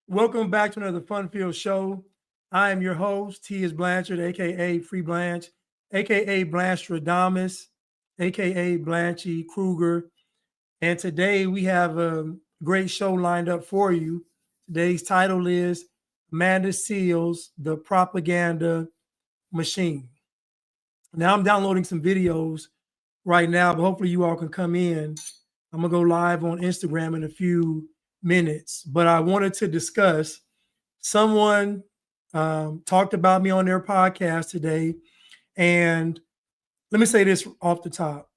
Welcome back to another fun-filled show. I am your host, T. is Blanchard, aka Free Blanche, aka Blanstradamus, aka Blanchy Kruger. And today we have a great show lined up for you. Today's title is Amanda Seals, the Propaganda Machine. Now I'm downloading some videos right now, but hopefully you all can come in. I'm gonna go live on Instagram in a few minutes, but I wanted to discuss someone talked about me on their podcast today. And let me say this off the top.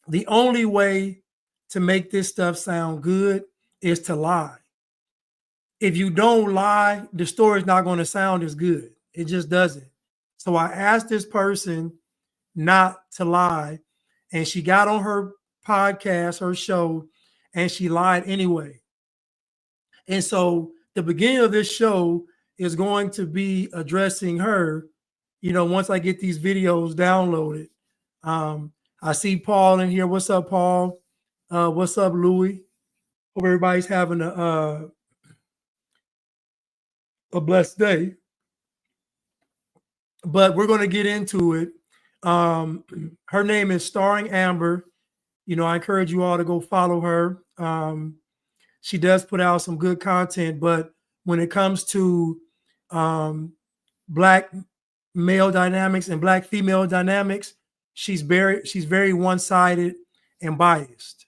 The only way to make this stuff sound good is to lie. If you don't lie, the story's not going to sound as good. It just doesn't. So I asked this person not to lie, and she got on her podcast, her show, and she lied anyway. And so the beginning of this show is going to be addressing her, once I get these videos downloaded. I see Paul in here. What's up, Paul? What's up, Louis? Hope everybody's having a blessed day. But we're going to get into it. Her name is Starring Amber. I encourage you all to go follow her. She does put out some good content, but when it comes to Black male dynamics and Black female dynamics, she's very one-sided and biased.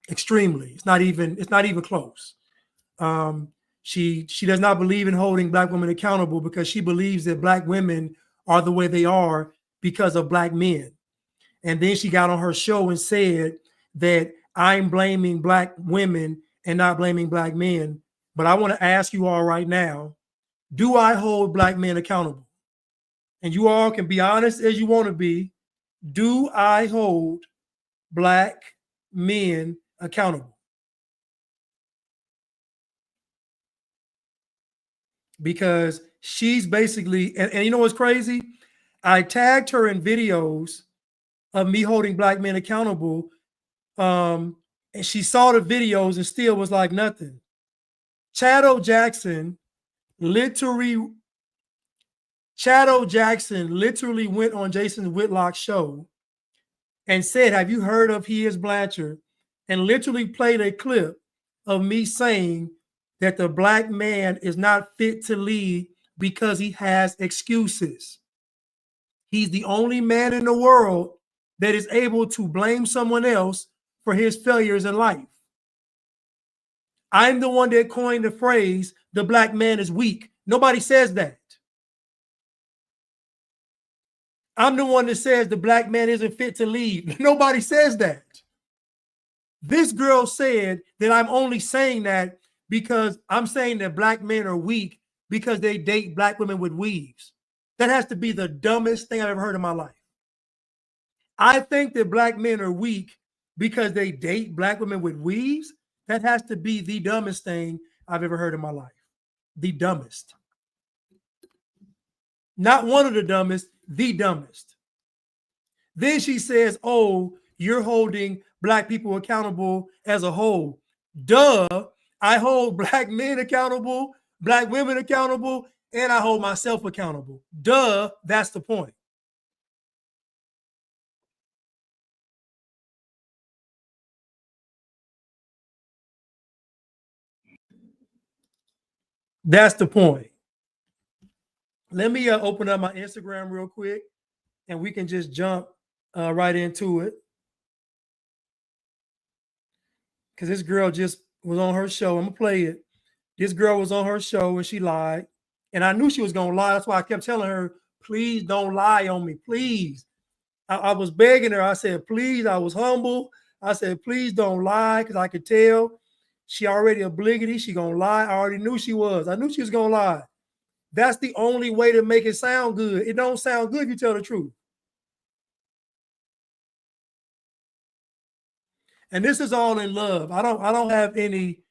Extremely. It's not even close. She does not believe in holding Black women accountable because she believes that Black women are the way they are because of Black men. And then she got on her show and said that I'm blaming Black women and not blaming Black men. But I want to ask you all right now, do I hold Black men accountable? And you all can be honest as you want to be. Do I hold Black men accountable? Because she's basically, and you know what's crazy? I tagged her in videos of me holding Black men accountable. And she saw the videos and still was like nothing. Chad Jackson literally went on Jason Whitlock's show and said, have you heard of He is Blanchard? And literally played a clip of me saying that the Black man is not fit to lead because he has excuses. He's the only man in the world that is able to blame someone else for his failures in life. I'm the one that coined the phrase, the Black man is weak. Nobody says that. I'm the one that says the Black man isn't fit to lead. Nobody says that. This girl said that I'm only saying that because I'm saying that Black men are weak because they date Black women with weaves. That has to be the dumbest thing I've ever heard in my life. I think that Black men are weak because they date Black women with weaves. That has to be the dumbest thing I've ever heard in my life. The dumbest. Not one of the dumbest, the dumbest. Then she says, oh, you're holding Black people accountable as a whole. Duh, I hold Black men accountable, Black women accountable, and I hold myself accountable. Duh, that's the point. That's the point. Let me open up my Instagram real quick and we can just jump right into it. Because this girl just was on her show. I'm going to play it. This girl was on her show and she lied. And I knew she was going to lie. That's why I kept telling her, please don't lie on me. Please. I was begging her. I said, please. I was humble. I said, please don't lie because I could tell she already obligatory. She going to lie. I already knew she was. I knew she was going to lie. That's the only way to make it sound good. It don't sound good if you tell the truth. And this is all in love. I don't have any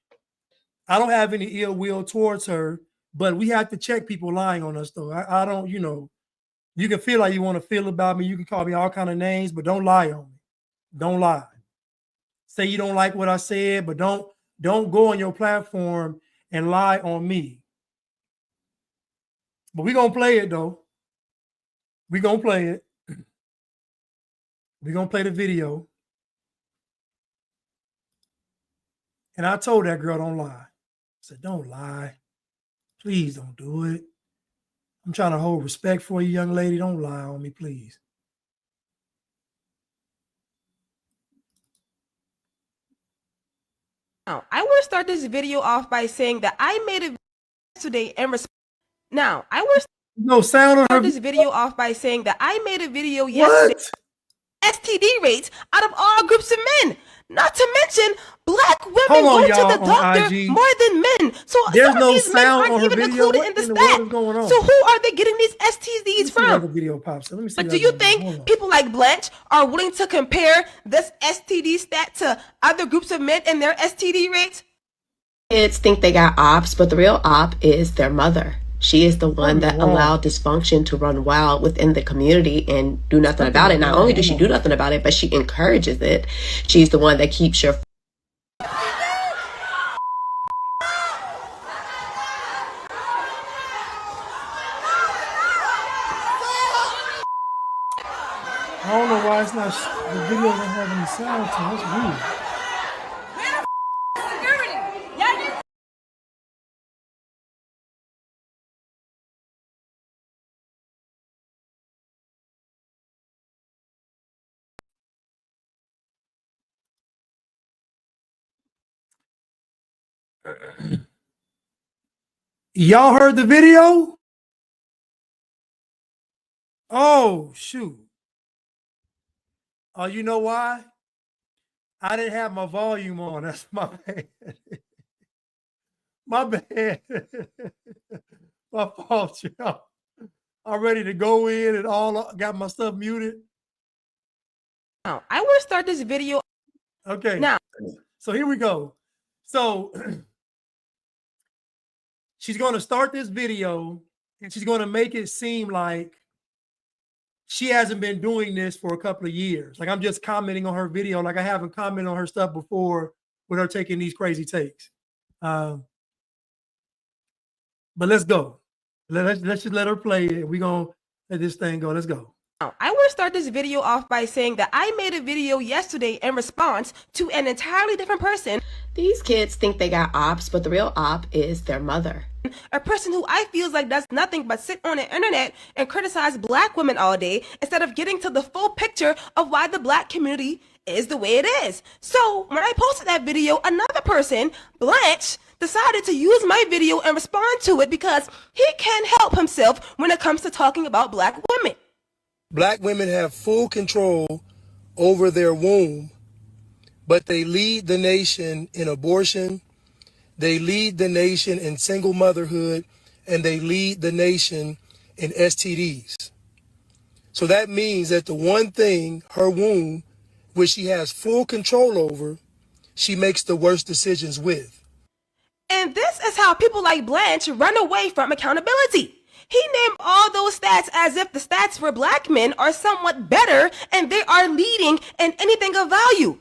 ill will towards her, but we have to check people lying on us though. I don't, you can feel like you want to feel about me. You can call me all kind of names, but don't lie on me. Don't lie. Say you don't like what I said, but don't don't go on your platform and lie on me. But we're going to play it, though. We're going to play it. We're going to play the video. And I told that girl, don't lie. I said, don't lie. Please don't do it. I'm trying to hold respect for you, young lady. Don't lie on me, please. Now, I want to start this video off by saying that I made a video yesterday and now I want to start this video off by saying that I made a video yesterday. STD rates out of all groups of men. Not to mention, black women go to the doctor more than men. So there's no these men sound aren't on her even video. included in the stat. So who are they getting these STDs from? Video pops. Let me see. But do you think people like Blanche are willing to compare this STD stat to other groups of men and their STD rates? Kids think they got ops, but the real op is their mother. She is the one that allowed dysfunction to run wild within the community and do nothing about it. Not only does she do nothing about it, but she encourages it. She's the one that keeps your... I don't know why it's not, the video doesn't have any sound to it. That's weird. Y'all heard the video? Oh, shoot. Oh, you know why? I didn't have my volume on. That's my bad. My bad. My fault, y'all. I'm ready to go in and all got my stuff muted. Now, I want to start this video. Okay. Now. So here we go. So she's going to start this video and she's going to make it seem like she hasn't been doing this for a couple of years. Like I'm just commenting on her video. Like I haven't commented on her stuff before with her taking these crazy takes. But let's go. Let's just let her play it. We're going to let this thing go. Let's go. Now, I want to start this video off by saying that I made a video yesterday in response to an entirely different person. These kids think they got ops, but the real op is their mother. A person who I feel like does nothing but sit on the internet and criticize black women all day instead of getting to the full picture of why the black community is the way it is. So when I posted that video, another person, Blanche, decided to use my video and respond to it because he can't help himself when it comes to talking about black women. Black women have full control over their womb, but they lead the nation in abortion, they lead the nation in single motherhood, and they lead the nation in STDs. So that means that the one thing, her womb, which she has full control over, she makes the worst decisions with. And this is how people like Blanche run away from accountability. He named all those stats as if the stats for black men are somewhat better and they are leading in anything of value.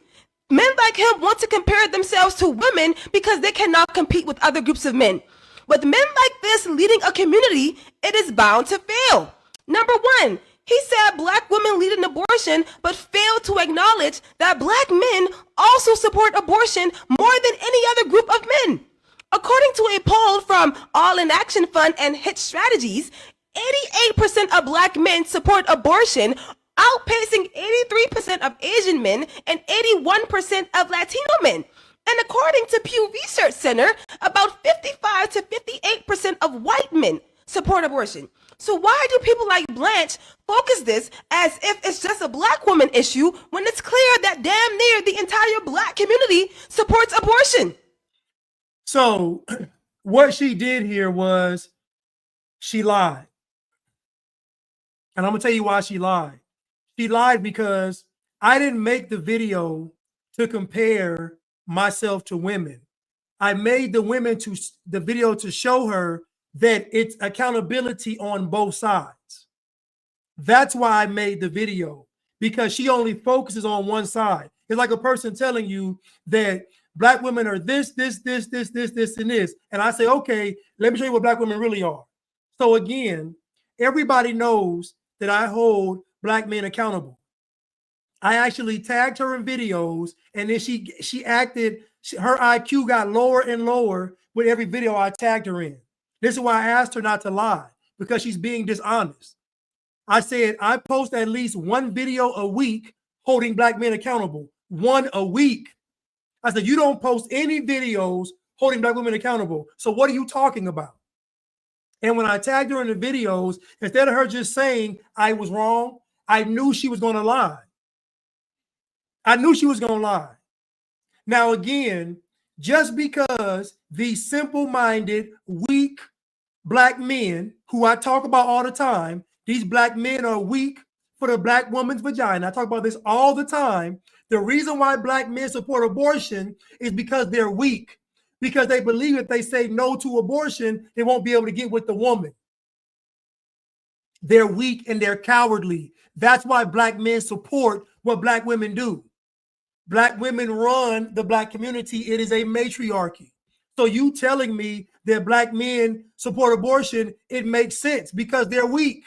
Men like him want to compare themselves to women because they cannot compete with other groups of men. With men like this leading a community, it is bound to fail. Number one, he said black women lead an abortion, but failed to acknowledge that black men also support abortion more than any other group of men. According to a poll from All in Action Fund and Hit Strategies, 88% of black men support abortion, outpacing 83% of Asian men and 81% of Latino men. And according to Pew Research Center, about 55 to 58% of white men support abortion. So why do people like Blanche focus this as if it's just a black woman issue when it's clear that damn near the entire black community supports abortion? So what she did here was she lied. And I'm going to tell you why she lied. She lied because I didn't make the video to compare myself to women. I made the video to show her that it's accountability on both sides. That's why I made the video, because she only focuses on one side. It's like a person telling you that black women are this, and this. And I say, okay, let me show you what black women really are. So again, everybody knows that I hold black men accountable. I actually tagged her in videos, and then she acted, her IQ got lower and lower with every video I tagged her in. This is why I asked her not to lie, because she's being dishonest. I said, I post at least one video a week holding black men accountable. One a week. I said, you don't post any videos holding black women accountable. So what are you talking about? And when I tagged her in the videos, instead of her just saying I was wrong, I knew she was going to lie. I knew she was going to lie. Now, again, just because these simple-minded, weak black men who I talk about all the time, these black men are weak for the black woman's vagina. I talk about this all the time. The reason why black men support abortion is because they're weak, because they believe if they say no to abortion, they won't be able to get with the woman. They're weak and they're cowardly. That's why black men support what black women do. Black women run the black community. It is a matriarchy. So you telling me that black men support abortion, it makes sense because they're weak.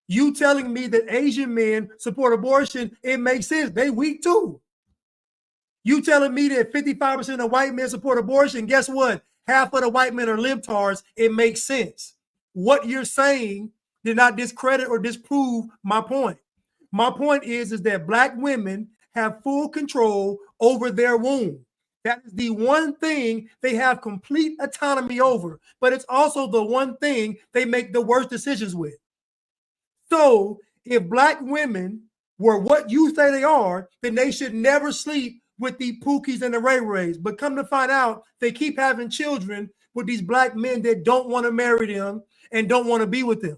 You telling me that Asian men support abortion, it makes sense. They weak too. You telling me that 55% of white men support abortion, guess what? Half of the white men are libtards. It makes sense. What you're saying did not discredit or disprove my point. My point is that black women have full control over their womb. That is the one thing they have complete autonomy over, but it's also the one thing they make the worst decisions with. So if black women were what you say they are, then they should never sleep with the Pookies and the Ray Rays. But come to find out, they keep having children with these black men that don't want to marry them and don't want to be with them.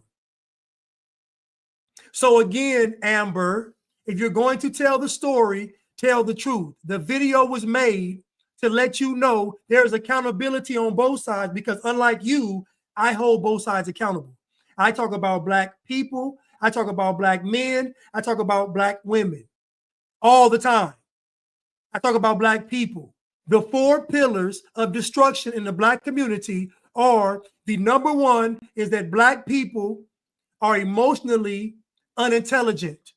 So again, Amber, if you're going to tell the story, tell the truth. The video was made to let you know there's accountability on both sides, because unlike you, I hold both sides accountable. I talk about black people. I talk about black men. I talk about black women all the time. I talk about black people. The 4 pillars of destruction in the black community are, the number one is that black people are emotionally unintelligent.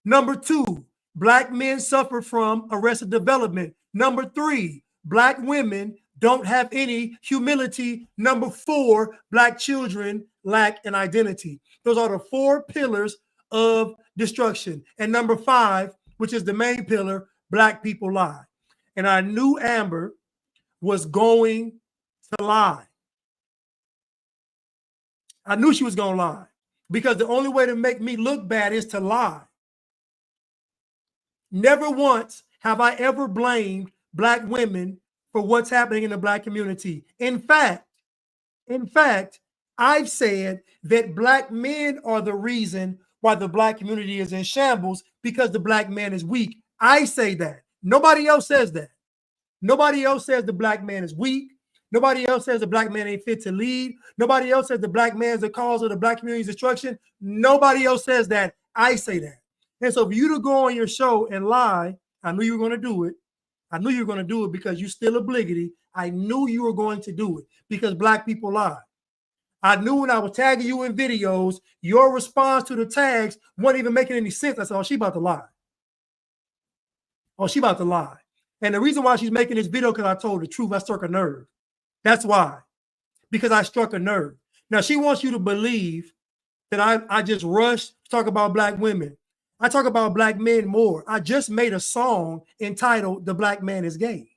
Number 2, black men suffer from arrested development. Number 3, black women don't have any humility. Number 4, black children lack an identity. Those are the 4 pillars of destruction. And number 5, which is the main pillar, black people lie. And I knew Amber was going to lie. I knew she was going to lie, because the only way to make me look bad is to lie. Never once have I ever blamed black women for what's happening in the black community. In fact, I've said that black men are the reason why the black community is in shambles, because the black man is weak. I say that. Nobody else says that. Nobody else says the black man is weak. Nobody else says the black man ain't fit to lead. Nobody else says the black man is the cause of the black community's destruction. Nobody else says that. I say that. And so for you to go on your show and lie, I knew you were going to do it. I knew you were going to do it because you're still obligatory. I knew you were going to do it because black people lie. I knew when I was tagging you in videos, your response to the tags wasn't even making any sense. I said, oh, she about to lie. Oh, she about to lie. And the reason why she's making this video, because I told the truth, I struck a nerve. That's why. Because I struck a nerve. Now, she wants you to believe that I just rushed to talk about black women. I talk about black men more. I just made a song entitled "The Black Man is Gay."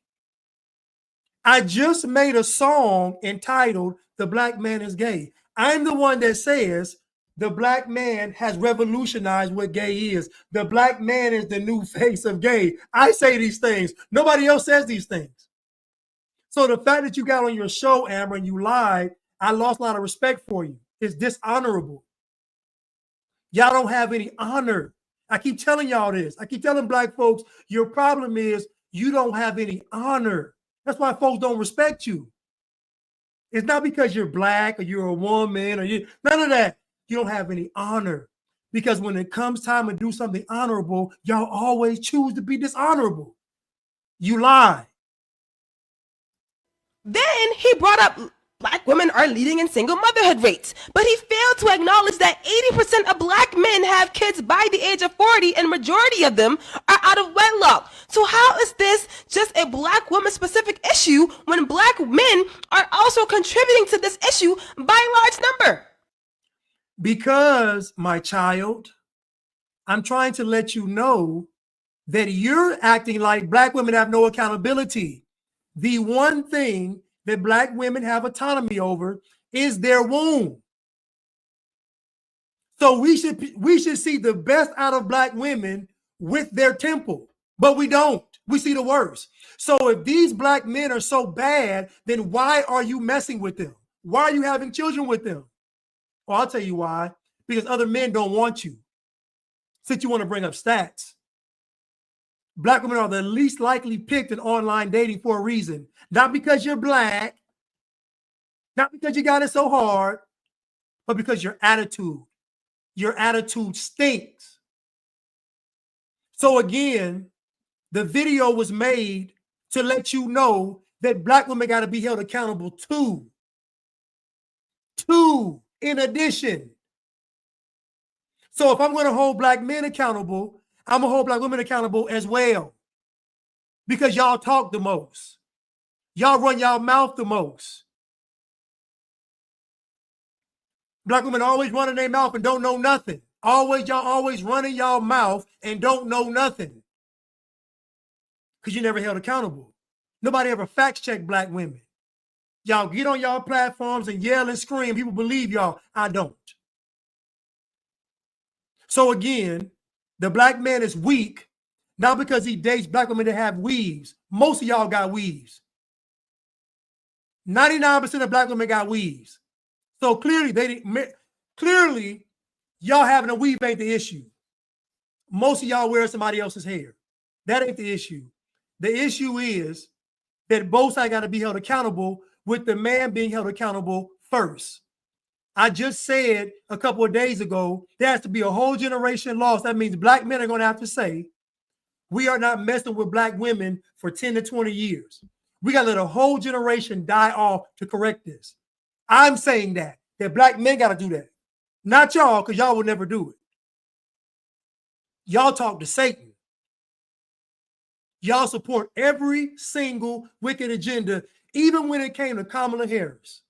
I just made a song entitled "The Black Man is Gay." I'm the one that says the black man has revolutionized what gay is. The black man is the new face of gay. I say these things. Nobody else says these things. So the fact that you got on your show, Amber, and you lied, I lost a lot of respect for you. It's dishonorable. Y'all don't have any honor. I keep telling y'all this. I keep telling black folks, your problem is you don't have any honor. That's why folks don't respect you. It's not because you're black or you're a woman or none of that. You don't have any honor, because when it comes time to do something honorable, y'all always choose to be dishonorable. You lie. Then he brought up black women are leading in single motherhood rates, but he failed to acknowledge that 80% of black men have kids by the age of 40 and majority of them are out of wedlock. So how is this just a black woman specific issue when black men are also contributing to this issue by a large number? Because, my child, I'm trying to let you know that you're acting like black women have no accountability. The one thing that black women have autonomy over is their womb. So we should see the best out of black women with their temple, but we don't. We see the worst. So if these black men are so bad, then why are you messing with them? Why are you having children with them? Well, I'll tell you why. Because other men don't want you. Since you want to bring up stats. Black women are the least likely picked in online dating for a reason. Not because you're black, not because you got it so hard, but because your attitude stinks. So again, the video was made to let you know that black women got to be held accountable too. In addition. So if I'm going to hold black men accountable, I'm going to hold black women accountable as well. Because y'all talk the most. Y'all run y'all mouth the most. Black women always running their mouth and don't know nothing. Y'all always running y'all mouth and don't know nothing. Because you never held accountable. Nobody ever fact checked black women. Y'all get on y'all platforms and yell and scream. People believe y'all. I don't. So again, the black man is weak, not because he dates black women that have weaves. Most of y'all got weaves. 99% of black women got weaves. So clearly, y'all having a weave ain't the issue. Most of y'all wear somebody else's hair. That ain't the issue. The issue is that both sides got to be held accountable, with the man being held accountable first. I just said a couple of days ago, there has to be a whole generation lost. That means black men are going to have to say, we are not messing with black women for 10 to 20 years. We got to let a whole generation die off to correct this. I'm saying that black men got to do that. Not y'all, because y'all would never do it. Y'all talk to Satan. Y'all support every single wicked agenda, even when it came to Kamala Harris.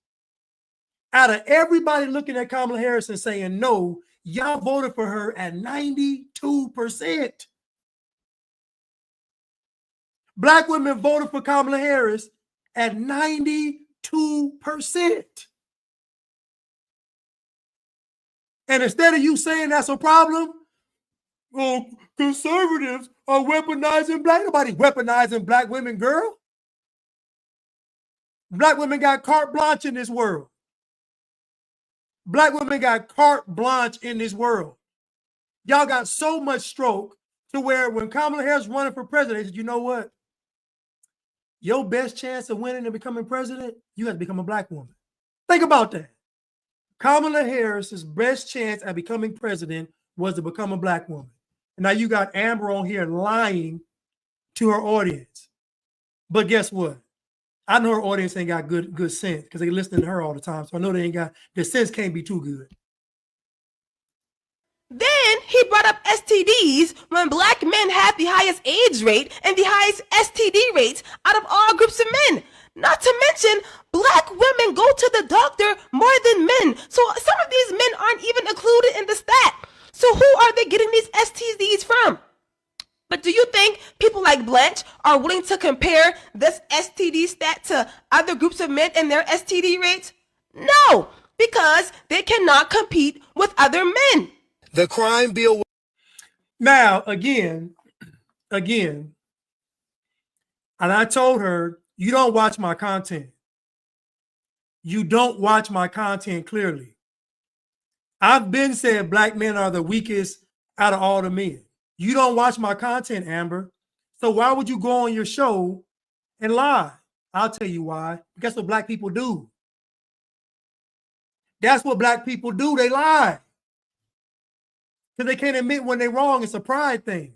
Out of everybody looking at Kamala Harris and saying no, y'all voted for her at 92%. Black women voted for Kamala Harris at 92%. And instead of you saying that's a problem, well, conservatives are weaponizing black. Nobody weaponizing black women, girl. Black women got carte blanche in this world. Black women got carte blanche in this world. Y'all got so much stroke to where when Kamala Harris running for president, they said, you know what? Your best chance of winning and becoming president, you have to become a black woman. Think about that. Kamala Harris's best chance at becoming president was to become a black woman. And now you got Amber on here lying to her audience. But guess what? I know her audience ain't got good sense because they listen to her all the time. So I know they ain't got, their sense can't be too good. Then he brought up STDs when black men have the highest AIDS rate and the highest STD rates out of all groups of men. Not to mention, black women go to the doctor more than men. So some of these men aren't even included in the stat. So who are they getting these STDs from? But do you think people like Blanche are willing to compare this STD stat to other groups of men and their STD rates? No, because they cannot compete with other men. The crime bill. Now, again, and I told her, you don't watch my content. You don't watch my content clearly. I've been said black men are the weakest out of all the men. You don't watch my content, Amber. So why would you go on your show and lie? I'll tell you why. Guess what black people do? That's what black people do. They lie. Because they can't admit when they're wrong. It's a pride thing.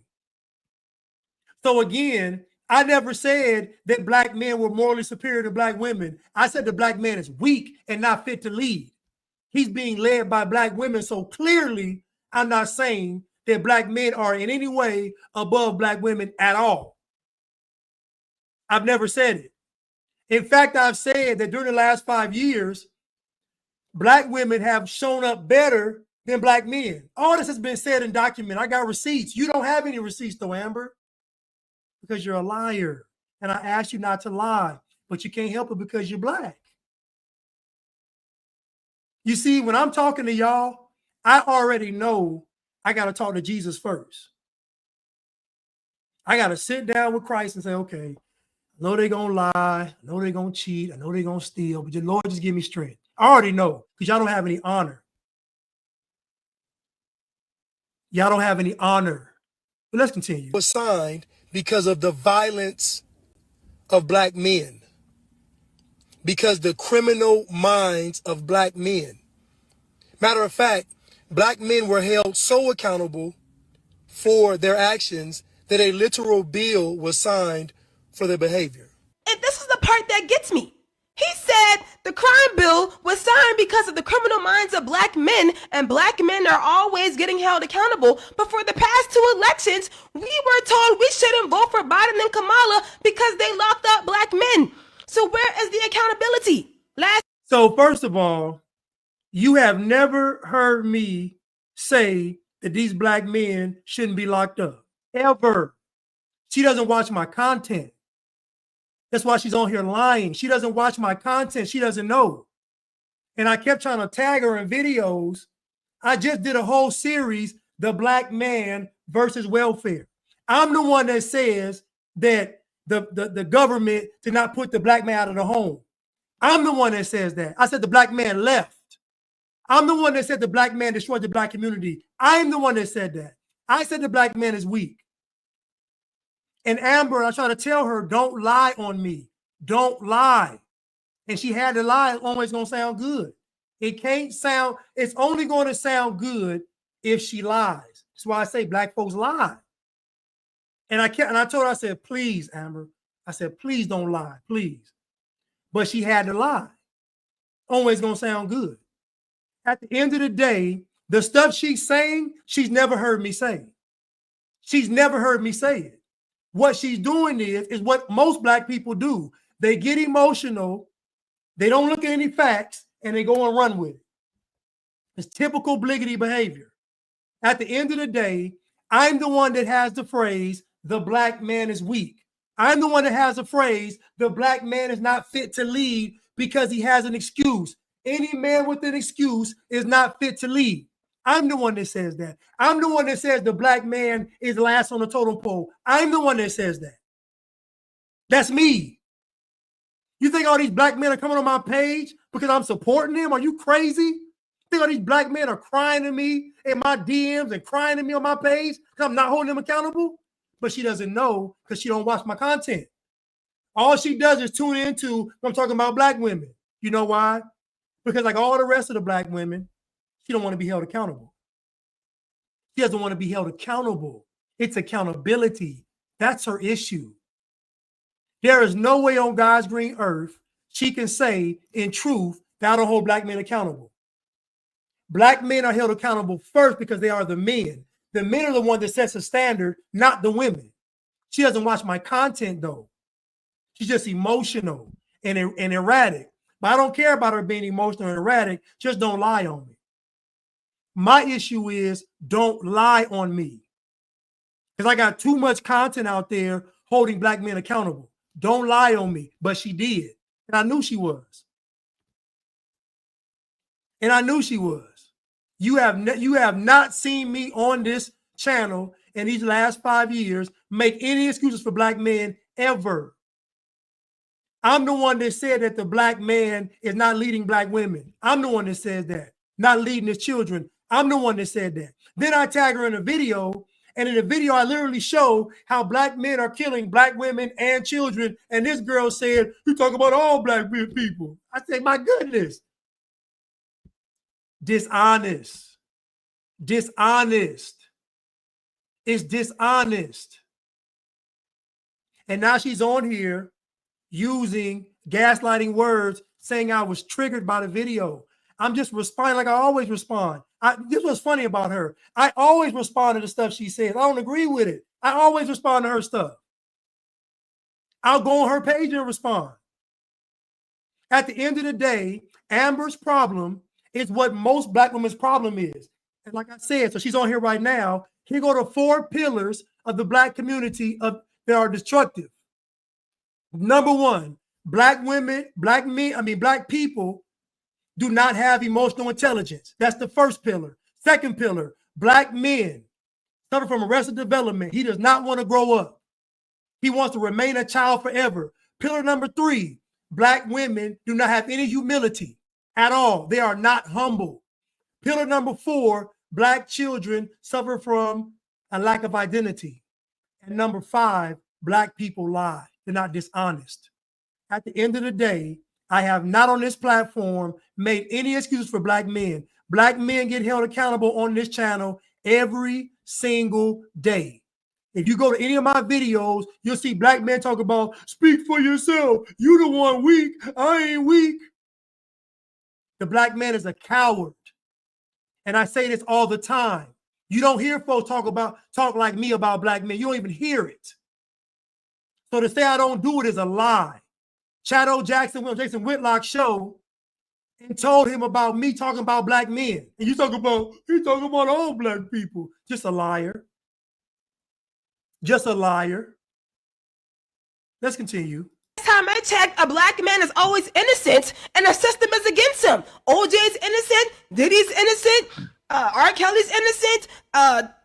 So again, I never said that black men were morally superior to black women. I said the black man is weak and not fit to lead. He's being led by black women. So clearly, I'm not saying that black men are in any way above black women at all. I've never said it. In fact, I've said that during the last 5 years, black women have shown up better than black men. All this has been said and documented. I got receipts. You don't have any receipts though, Amber, because you're a liar. And I asked you not to lie, but you can't help it because you're black. You see, when I'm talking to y'all, I already know I got to talk to Jesus first. I got to sit down with Christ and say, okay, I know they're going to lie. I know they're going to cheat. I know they're going to steal, but the Lord just give me strength. I already know because y'all don't have any honor. Y'all don't have any honor. But let's continue. Was signed because of the violence of black men, because the criminal minds of black men. Matter of fact, black men were held so accountable for their actions that a literal bill was signed for their behavior. And this is the part that gets me. He said the crime bill was signed because of the criminal minds of black men, and black men are always getting held accountable. But for the past 2 elections, we were told we shouldn't vote for Biden and Kamala because they locked up black men. So where is the accountability? So first of all, you have never heard me say that these black men shouldn't be locked up, ever. She doesn't watch my content. That's why she's on here lying. She doesn't watch my content. She doesn't know. And I kept trying to tag her in videos. I just did a whole series, The Black Man versus Welfare. I'm the one that says that the government did not put the black man out of the home. I'm the one that says that. I said the black man left. I'm the one that said the black man destroyed the black community. I'm the one that said that. I said the black man is weak. And Amber, I try to tell her, don't lie on me. Don't lie. And she had to lie. It's always going to sound good. It can't sound, it's only going to sound good if she lies. That's why I say black folks lie. And I told her, I said, please, Amber. I said, please don't lie, please. But she had to lie. Always going to sound good. At the end of the day, the stuff she's saying, she's never heard me say. She's never heard me say it. What she's doing is what most black people do. They get emotional, they don't look at any facts, and they go and run with it. It's typical bliggity behavior. At the end of the day, I'm the one that has the phrase, the black man is weak. I'm the one that has the phrase, the black man is not fit to lead because he has an excuse. Any man with an excuse is not fit to lead. I'm the one that says that. I'm the one that says the black man is last on the totem pole. I'm the one that says that. That's me. You think all these black men are coming on my page because I'm supporting them? Are you crazy? You think all these black men are crying to me in my DMs and crying to me on my page because I'm not holding them accountable? But she doesn't know because she don't watch my content. All she does is tune into when I'm talking about black women. You know why? Because like all the rest of the black women, she don't want to be held accountable. She doesn't want to be held accountable. It's accountability. That's her issue. There is no way on God's green earth she can say in truth that I don't hold black men accountable. Black men are held accountable first because they are the men. The men are the one that sets the standard, not the women. She doesn't watch my content though. She's just emotional and erratic. But I don't care about her being emotional and erratic. Just don't lie on me. My issue is don't lie on me. Because I got too much content out there holding black men accountable. Don't lie on me. But she did. And I knew she was. And I knew she was. You have not seen me on this channel in these last 5 years make any excuses for black men ever. I'm the one that said that the black man is not leading black women. I'm the one that says that, not leading his children. I'm the one that said that. Then I tag her in a video, and in the video I literally show how black men are killing black women and children. And this girl said, you talk about all black people. I said, my goodness. Dishonest. Dishonest. It's dishonest. And now she's on here using gaslighting words, saying I was triggered by the video. I'm just responding like I always respond. This was funny about her. I always respond to the stuff she says. I don't agree with it. I always respond to her stuff. I'll go on her page and respond. At the end of the day, Amber's problem is what most Black women's problem is. And like I said, so she's on here right now. Here go the 4 pillars of the Black community that are destructive. Number 1, Black people do not have emotional intelligence. That's the first pillar. Second pillar, Black men suffer from arrested development. He does not want to grow up. He wants to remain a child forever. Pillar number 3, Black women do not have any humility at all. They are not humble. Pillar number 4, Black children suffer from a lack of identity. And number 5, Black people lie. They're not dishonest. At the end of the day, I have not on this platform made any excuses for Black men. Black men get held accountable on this channel every single day. If you go to any of my videos, you'll see Black men talk about, speak for yourself. You the one weak. I ain't weak. The Black man is a coward. And I say this all the time. You don't hear folks talk like me about Black men. You don't even hear it. So to say I don't do it is a lie. Chad Jackson went on Jason Whitlock's show and told him about me talking about Black men. And he's talking about all Black people. Just a liar. Just a liar. Let's continue. Last time I checked, a Black man is always innocent and the system is against him. OJ's innocent, Diddy's innocent, R. Kelly's innocent,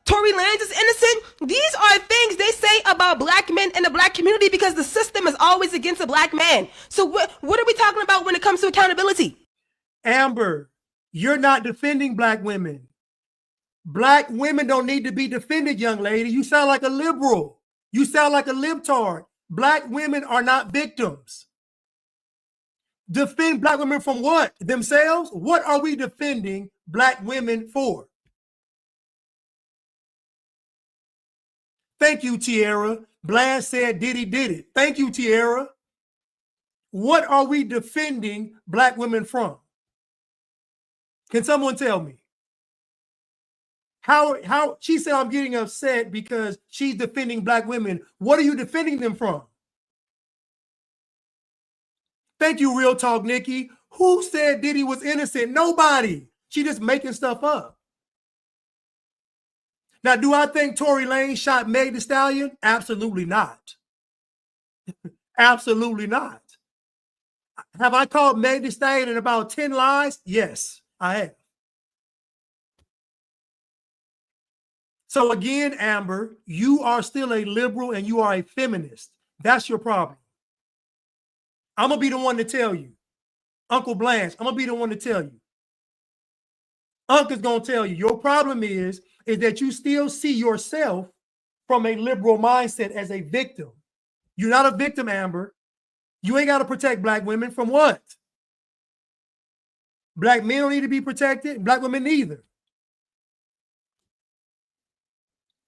Tory Lanez is innocent. These are things they say about Black men in the Black community because the system is always against a Black man. So what are we talking about when it comes to accountability? Amber, you're not defending Black women. Black women don't need to be defended, young lady. You sound like a liberal. You sound like a libtard. Black women are not victims. Defend Black women from what? Themselves? What are we defending Black women for? Thank you, Tierra. Blanche said Diddy did it. Thank you, Tierra. What are we defending Black women from? Can someone tell me? How she said I'm getting upset because she's defending Black women. What are you defending them from? Thank you, Real Talk Nikki. Who said Diddy was innocent? Nobody. She just making stuff up. Now, do I think Tory Lanez shot Meg Thee Stallion? Absolutely not. Absolutely not. Have I called Meg Thee Stallion in about 10 lies? Yes, I have. So again, Amber, you are still a liberal and you are a feminist. That's your problem. I'm going to be the one to tell you. Uncle Blanche, I'm going to be the one to tell you. Uncle's going to tell you. Your problem is that you still see yourself from a liberal mindset as a victim. You're not a victim, Amber. You ain't got to protect Black women from what? Black men don't need to be protected. Black women neither.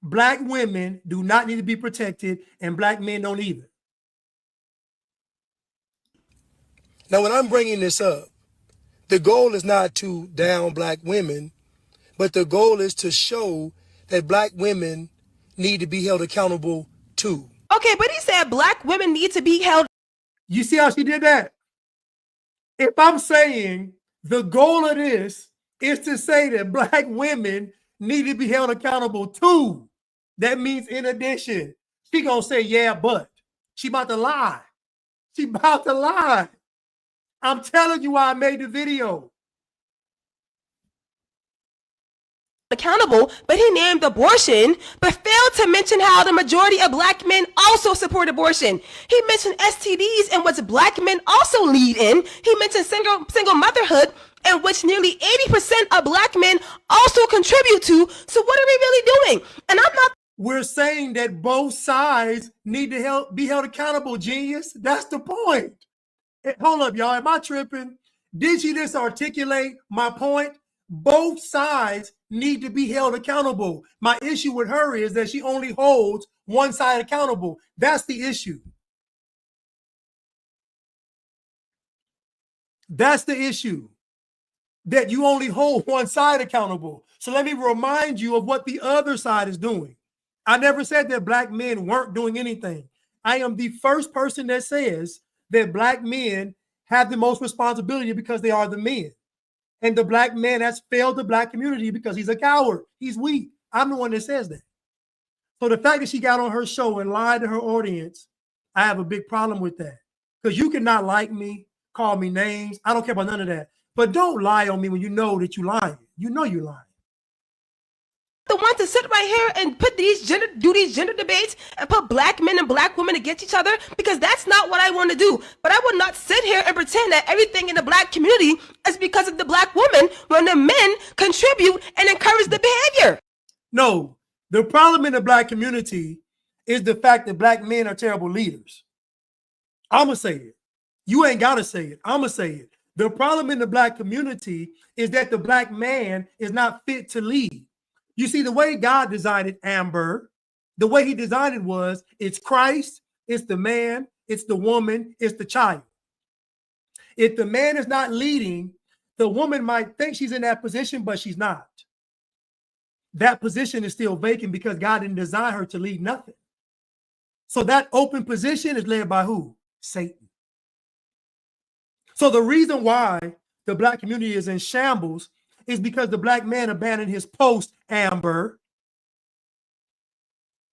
Black women do not need to be protected, and Black men don't either. Now, when I'm bringing this up, the goal is not to down Black women, but the goal is to show that Black women need to be held accountable too. Okay, but he said Black women need to be held. You see how she did that? If I'm saying the goal of this is to say that Black women need to be held accountable too, that means in addition. She gonna say, yeah, but. She about to lie. She about to lie. I'm telling you why I made the video. Accountable, but he named abortion, but failed to mention how the majority of Black men also support abortion. He mentioned STDs, in which Black men also lead in. He mentioned single motherhood, in which nearly 80% of Black men also contribute to. So what are we really doing? And I'm not. We're saying that both sides need to be held accountable, genius. That's the point. Hold up, y'all. Am I tripping? Did she just articulate my point? Both sides need to be held accountable. My issue with her is that she only holds one side accountable. That's the issue. That's the issue, that you only hold one side accountable. So let me remind you of what the other side is doing. I never said that black men weren't doing anything. I am the first person that says that black men have the most responsibility because they are the men. And the black man has failed the black community because he's a coward. He's weak. I'm the one that says that. So the fact that she got on her show and lied to her audience, I have a big problem with that. Because you cannot like me, call me names. I don't care about none of that. But don't lie on me when you know that you're lying. You know you're lying. The one to sit right here and do these gender debates and put black men and black women against each other, because that's not what I want to do. But I would not sit here and pretend that everything in the black community is because of the black woman when the men contribute and encourage the behavior. No, the problem in the black community is the fact that black men are terrible leaders. I'm going to say it. You ain't got to say it. I'm going to say it. The problem in the black community is that the black man is not fit to lead. You see, the way God designed it, Amber, the way he designed it was, it's Christ, it's the man, it's the woman, it's the child. If the man is not leading, the woman might think she's in that position, but she's not. That position is still vacant because God didn't design her to lead nothing. So that open position is led by who? Satan. So the reason why the black community is in shambles is because the black man abandoned his post, Amber.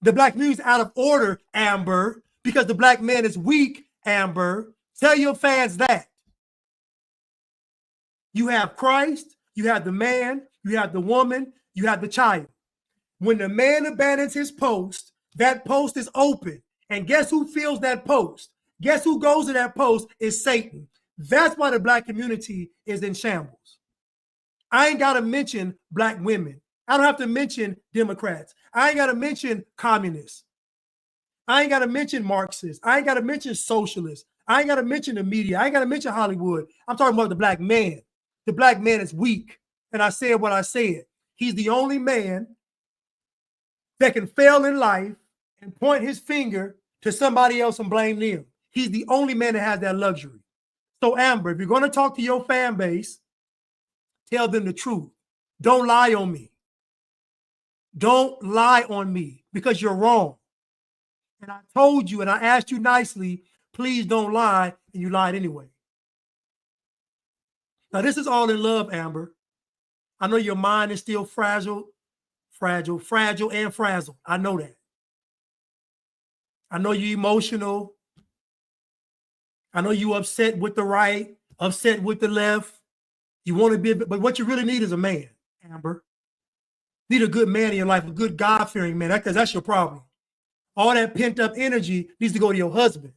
The black community is out of order, Amber, because the black man is weak, Amber. Tell your fans that. You have Christ, you have the man, you have the woman, you have the child. When the man abandons his post, that post is open. And guess who fills that post? Guess who goes to that post is Satan. That's why the black community is in shambles. I ain't got to mention black women. I don't have to mention Democrats. I ain't got to mention communists. I ain't got to mention Marxists. I ain't got to mention socialists. I ain't got to mention the media. I ain't got to mention Hollywood. I'm talking about the black man. The black man is weak. And I said what I said. He's the only man that can fail in life and point his finger to somebody else and blame them. He's the only man that has that luxury. So Amber, if you're going to talk to your fan base, tell them the truth. Don't lie on me. Don't lie on me because you're wrong. And I told you and I asked you nicely, please don't lie, and you lied anyway. Now, this is all in love, Amber. I know your mind is still fragile and frazzled. I know that. I know you're emotional. I know you upset with the right, upset with the left. You want to be, but what you really need is a man, Amber. You need a good man in your life, a good God-fearing man, because that's your problem. All that pent-up energy needs to go to your husband.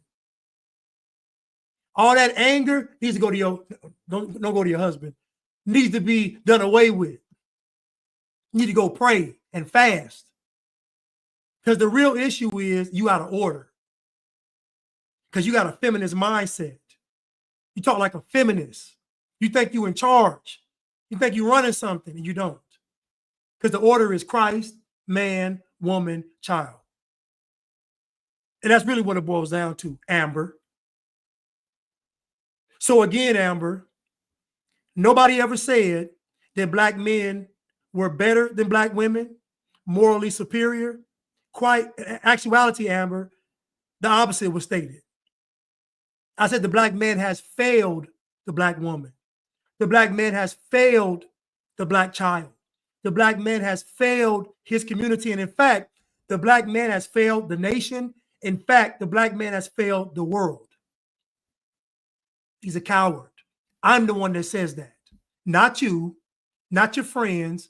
All that anger needs to go to your, don't go to your husband. Needs to be done away with. You need to go pray and fast. Because the real issue is you out of order. Because you got a feminist mindset. You talk like a feminist. You think you're in charge. You think you're running something, and you don't. Because the order is Christ, man, woman, child. And that's really what it boils down to, Amber. So again, Amber, nobody ever said that black men were better than black women, morally superior. Quite actuality, Amber, the opposite was stated. I said the black man has failed the black woman. The black man has failed the black child. The black man has failed his community. And in fact, the black man has failed the nation. In fact, the black man has failed the world. He's a coward. I'm the one that says that. Not you, not your friends,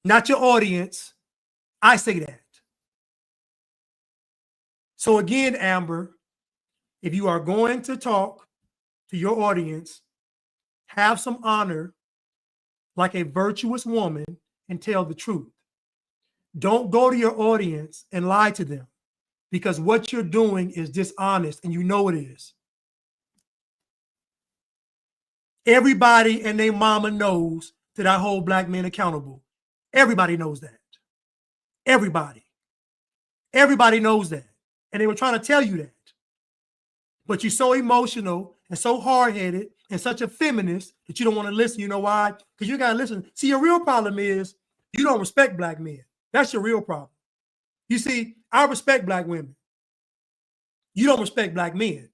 not your audience. I say that. So again, Amber, if you are going to talk to your audience, have some honor like a virtuous woman and tell the truth. Don't go to your audience and lie to them, because what you're doing is dishonest and you know it is. Everybody and their mama knows did I hold black men accountable? Everybody knows that. Everybody. Everybody knows that. And they were trying to tell you that. But you're so emotional and so hard-headed and such a feminist that you don't want to listen. You know why? Because you got to listen. See, your real problem is you don't respect black men. That's your real problem. You see, I respect black women. You don't respect black men.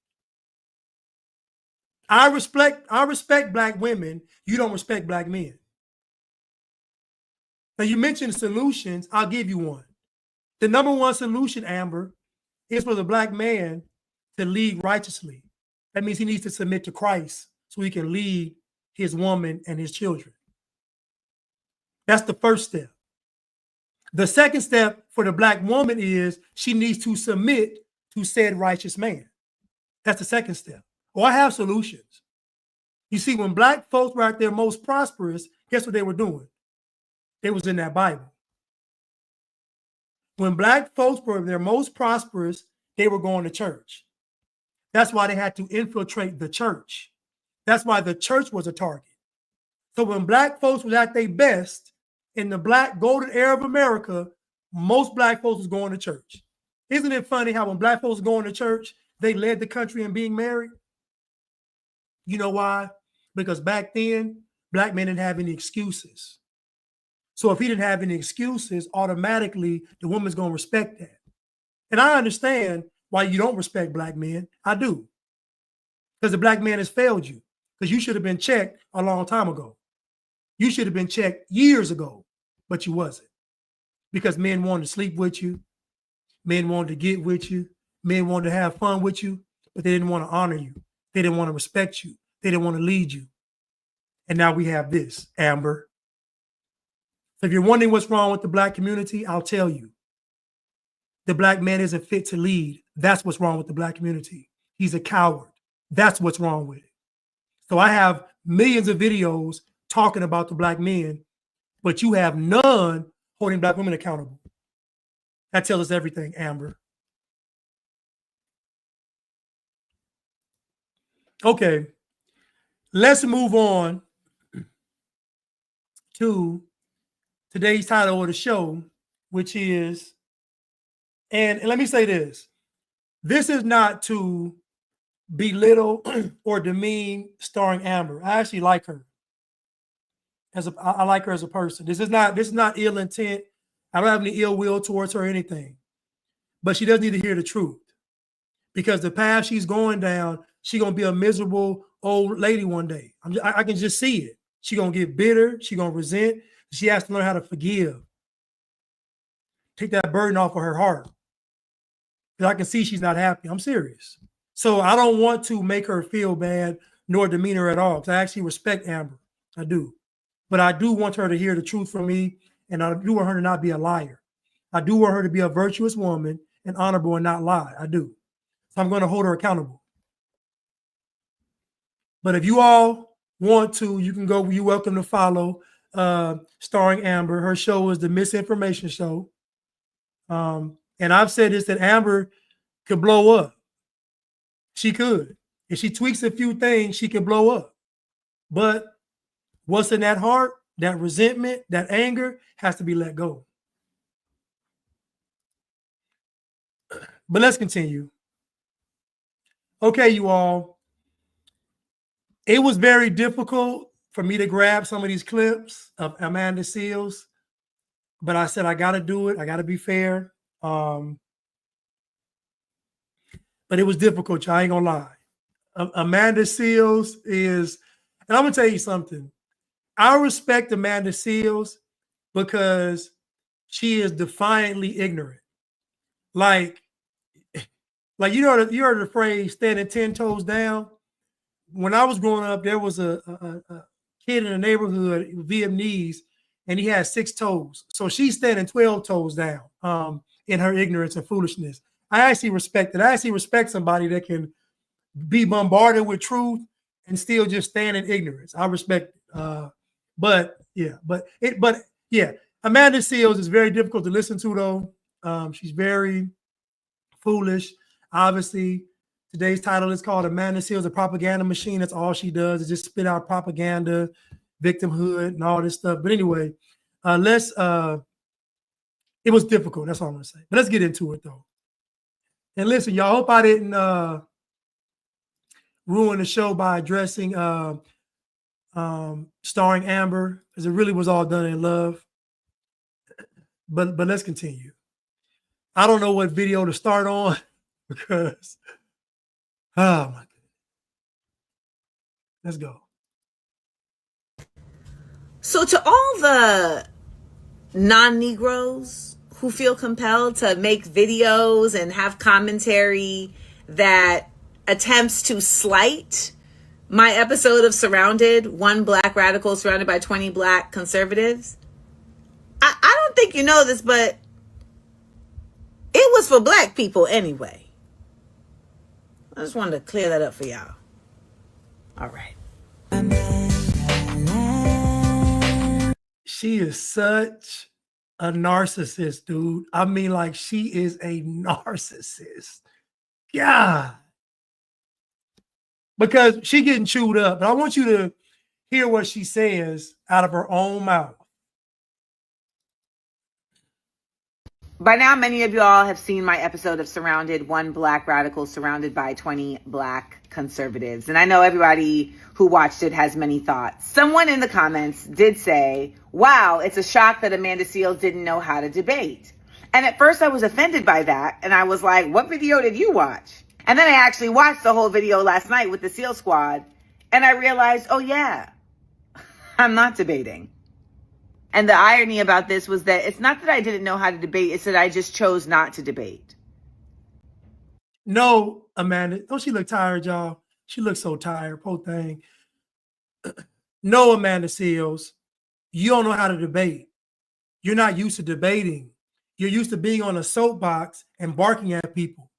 I respect black women. You don't respect black men. Now, you mentioned solutions. I'll give you one. The number one solution, Amber, is for the black man to lead righteously. That means he needs to submit to Christ so he can lead his woman and his children. That's the first step. The second step for the black woman is she needs to submit to said righteous man. That's the second step. Well, I have solutions. You see, when black folks were at their most prosperous, guess what they were doing? They was in that Bible. When black folks were their most prosperous, they were going to church. That's why they had to infiltrate the church. That's why the church was a target. So when black folks was at their best in the black golden era of America, most black folks was going to church. Isn't it funny how when black folks going to church, they led the country in being married? You know why? Because back then, black men didn't have any excuses. So if he didn't have any excuses, automatically the woman's going to respect that. And I understand why you don't respect black men. I do. Because the black man has failed you. Because you should have been checked a long time ago. You should have been checked years ago, but you wasn't. Because men wanted to sleep with you. Men wanted to get with you. Men wanted to have fun with you, but they didn't want to honor you. They didn't want to respect you. They didn't want to lead you. And now we have this, Amber. So if you're wondering what's wrong with the black community, I'll tell you. The black man isn't fit to lead. That's what's wrong with the black community. He's a coward. That's what's wrong with it. So I have millions of videos talking about the black men, but you have none holding black women accountable. That tells us everything, Amber. Okay, let's move on to today's title of the show, which is, and let me say this. This is not to belittle or demean starring Amber. I actually like her. I like her as a person. This is not ill intent. I don't have any ill will towards her or anything. But she does need to hear the truth. Because the path she's going down, she's going to be a miserable old lady one day. I can just see it. She's going to get bitter. She's going to resent. She has to learn how to forgive. Take that burden off of her heart. Because I can see she's not happy. I'm serious. So I don't want to make her feel bad nor demean her at all. Because I actually respect Amber. I do. But I do want her to hear the truth from me. And I do want her to not be a liar. I do want her to be a virtuous woman and honorable and not lie. I do. So I'm going to hold her accountable. But if you all want to, you can go. You're welcome to follow starring Amber. Her show is the Misinformation Show. And I've said this, that Amber could blow up. She could. If she tweaks a few things, she can blow up. But what's in that heart, that resentment, that anger has to be let go. But let's continue. Okay, you all. It was very difficult for me to grab some of these clips of Amanda Seales, but I said I got to do it. I got to be fair. But it was difficult, y'all. I ain't gonna lie. Amanda Seales is, and I'm gonna tell you something. I respect Amanda Seales because she is defiantly ignorant. Like you heard the phrase standing 10 toes down. When I was growing up, there was a kid in the neighborhood, Vietnamese, and he had 6 toes. So she's standing 12 toes down in her ignorance and foolishness. I actually respect it. I actually respect somebody that can be bombarded with truth and still just stand in ignorance. I respect it. But Amanda Seales is very difficult to listen to, though. She's very foolish. Obviously, today's title is called Amanda Seales, a propaganda machine. That's all she does is just spit out propaganda victimhood and all this stuff. But anyway, it was difficult. That's all I'm gonna say. But let's get into it though. And listen, y'all, hope I didn't ruin the show by addressing starring Amber, because it really was all done in love. But let's continue. I don't know what video to start on because, oh my goodness. Let's go. So to all the non-Negroes who feel compelled to make videos and have commentary that attempts to slight my episode of Surrounded, one black radical surrounded by 20 black conservatives, I don't think you know this, but it was for black people anyway. I just wanted to clear that up for y'all. All right. She is such a narcissist, dude. I mean, like, she is a narcissist. God. Because she getting chewed up. But I want you to hear what she says out of her own mouth. By now, many of y'all have seen my episode of Surrounded, one black radical surrounded by 20 black conservatives. And I know everybody who watched it has many thoughts. Someone in the comments did say, wow, it's a shock that Amanda Seales didn't know how to debate. And at first I was offended by that. And I was like, what video did you watch? And then I actually watched the whole video last night with the SEAL squad. And I realized, oh yeah, I'm not debating. And the irony about this was that it's not that I didn't know how to debate. It's that I just chose not to debate. No, Amanda. Don't she look tired, y'all? She looks so tired. Poor thing. No, Amanda Seales. You don't know how to debate. You're not used to debating. You're used to being on a soapbox and barking at people.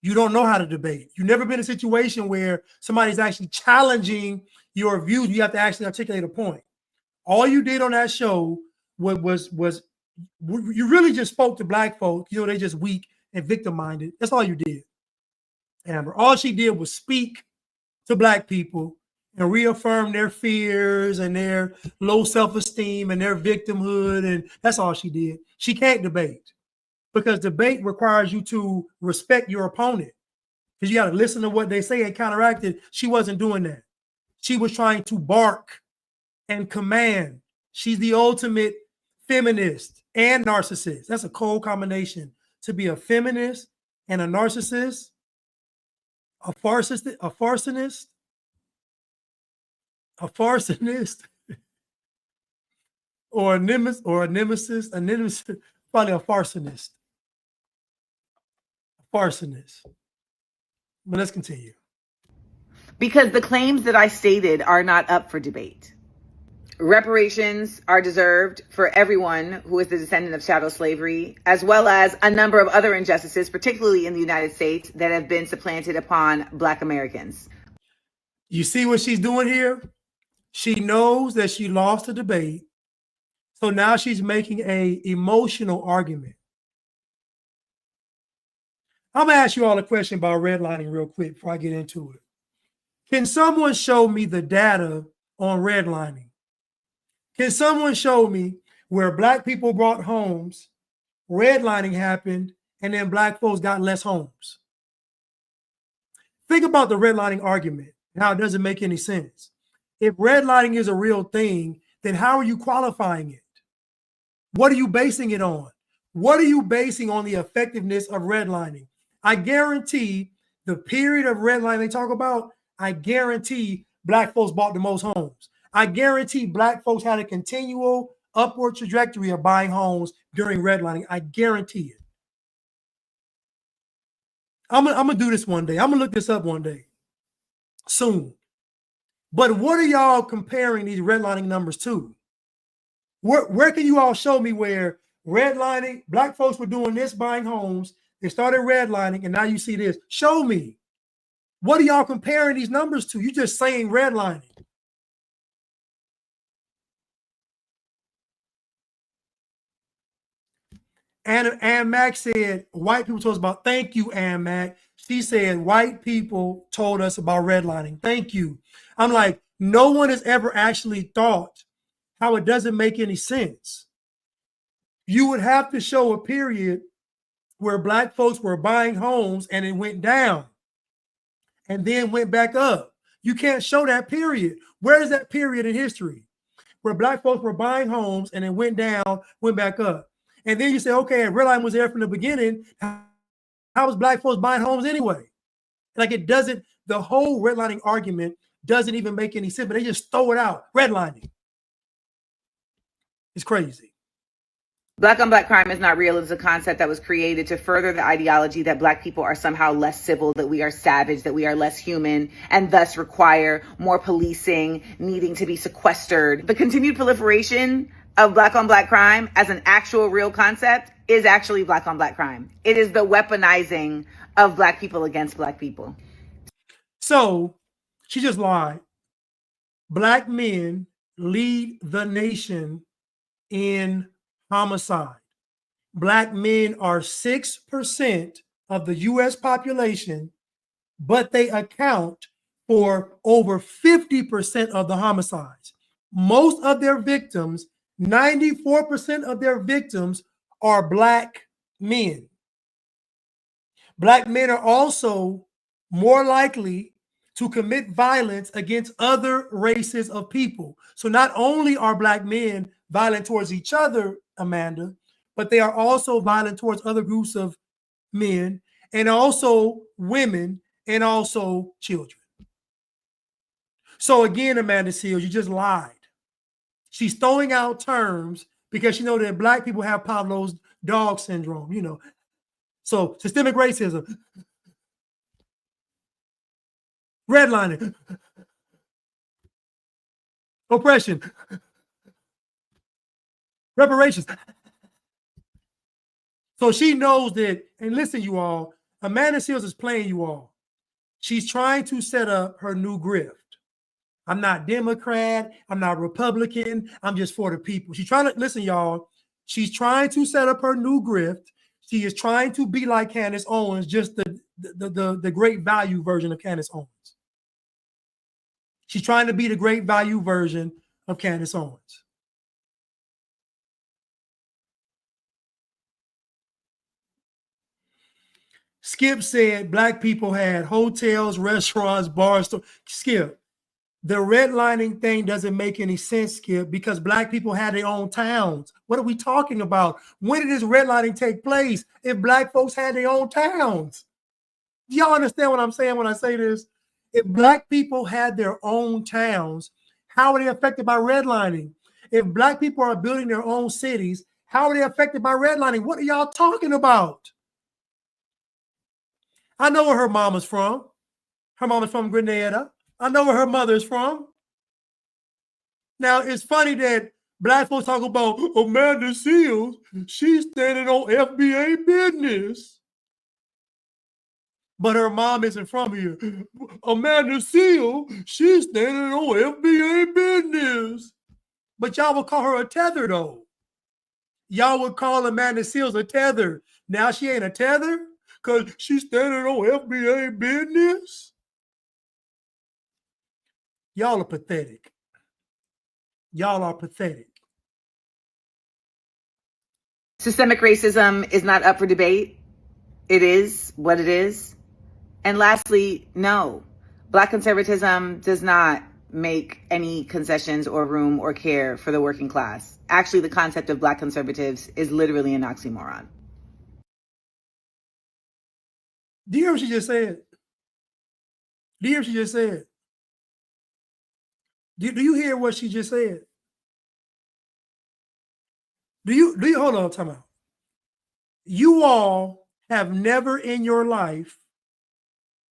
You don't know how to debate. You've never been in a situation where somebody's actually challenging your views. You have to actually articulate a point. All you did on that show was you really just spoke to black folk. You know, they just weak and victim-minded. That's all you did, Amber. All she did was speak to black people and reaffirm their fears and their low self-esteem and their victimhood. And that's all she did. She can't debate because debate requires you to respect your opponent because you got to listen to what they say and counteract it. She wasn't doing that. She was trying to bark and command. She's the ultimate feminist and narcissist. That's a cold combination. To be a feminist and a narcissist, a farcinist, or a nemesis, probably a farcinist. But let's continue. Because the claims that I stated are not up for debate. Reparations are deserved for everyone who is the descendant of chattel slavery, as well as a number of other injustices, particularly in the United States, that have been supplanted upon Black Americans. You see what she's doing here? She knows that she lost the debate, so now she's making an emotional argument. I'm going to ask you all a question about redlining real quick before I get into it. Can someone show me the data on redlining? Can someone show me where black people bought homes, redlining happened, and then black folks got less homes? Think about the redlining argument and how it doesn't make any sense. If redlining is a real thing, then how are you qualifying it? What are you basing it on? What are you basing on the effectiveness of redlining? I guarantee the period of redlining they talk about, I guarantee black folks bought the most homes. I guarantee black folks had a continual upward trajectory of buying homes during redlining. I guarantee it. I'm gonna do this one day. I'm gonna look this up one day soon. But what are y'all comparing these redlining numbers to? Where can you all show me where redlining, black folks were doing this, buying homes, they started redlining, and now you see this? Show me. What are y'all comparing these numbers to? You just saying redlining. And Ann Mac said, white people told us about, thank you, Ann Mac. She said, white people told us about redlining. Thank you. I'm like, no one has ever actually thought how it doesn't make any sense. You would have to show a period where Black folks were buying homes and it went down and then went back up. You can't show that period. Where is that period in history where Black folks were buying homes and it went down, went back up? And then you say, okay, redlining was there from the beginning. How was Black folks buying homes anyway? Like, it doesn't, the whole redlining argument doesn't even make any sense, but they just throw it out. Redlining. It's crazy. Black on Black crime is not real is a concept that was created to further the ideology that Black people are somehow less civil, that we are savage, that we are less human, and thus require more policing, needing to be sequestered. The continued proliferation of Black on Black crime as an actual real concept is actually Black on Black crime. It is the weaponizing of Black people against Black people. So she just lied. Black men lead the nation in homicide. Black men are 6% of the US population, but they account for over 50% of the homicides. Most of their victims, 94% of their victims, are Black men. Black men are also more likely to commit violence against other races of people. So not only are Black men violent towards each other, Amanda, but they are also violent towards other groups of men and also women and also children. So again, Amanda Seals, you just lied. She's throwing out terms because she knows that Black people have Pavlov's dog syndrome, you know. So systemic racism, redlining, oppression, reparations. So she knows that, and listen, you all, Amanda Seals is playing you all. She's trying to set up her new grift. I'm not Democrat, I'm not Republican, I'm just for the people. She's trying to, listen, y'all, she's trying to set up her new grift. She is trying to be like Candace Owens, just the great value version of Candace Owens. She's trying to be the great value version of Candace Owens. Skip said Black people had hotels, restaurants, bars. Skip, the redlining thing doesn't make any sense, Skip, because Black people had their own towns. What are we talking about? When did this redlining take place if Black folks had their own towns? Do y'all understand what I'm saying when I say this? If Black people had their own towns, how are they affected by redlining? If Black people are building their own cities, how are they affected by redlining? What are y'all talking about? I know where her mama's from. Her mama's from Grenada. I know where her mother's from. Now, it's funny that Black folks talk about Amanda Seals. She's standing on FBA business. But her mom isn't from here. Amanda Seals, she's standing on FBA business. But y'all would call her a tether, though. Y'all would call Amanda Seals a tether. Now she ain't a tether because she's standing on FBA business. Y'all are pathetic. Y'all are pathetic. Systemic racism is not up for debate. It is what it is. And lastly, no, Black conservatism does not make any concessions or room or care for the working class. Actually, the concept of Black conservatives is literally an oxymoron. Do you hear what she just said? Do you hear what she just said? Do you hear what she just said? Do you hold on, time out. You all have never in your life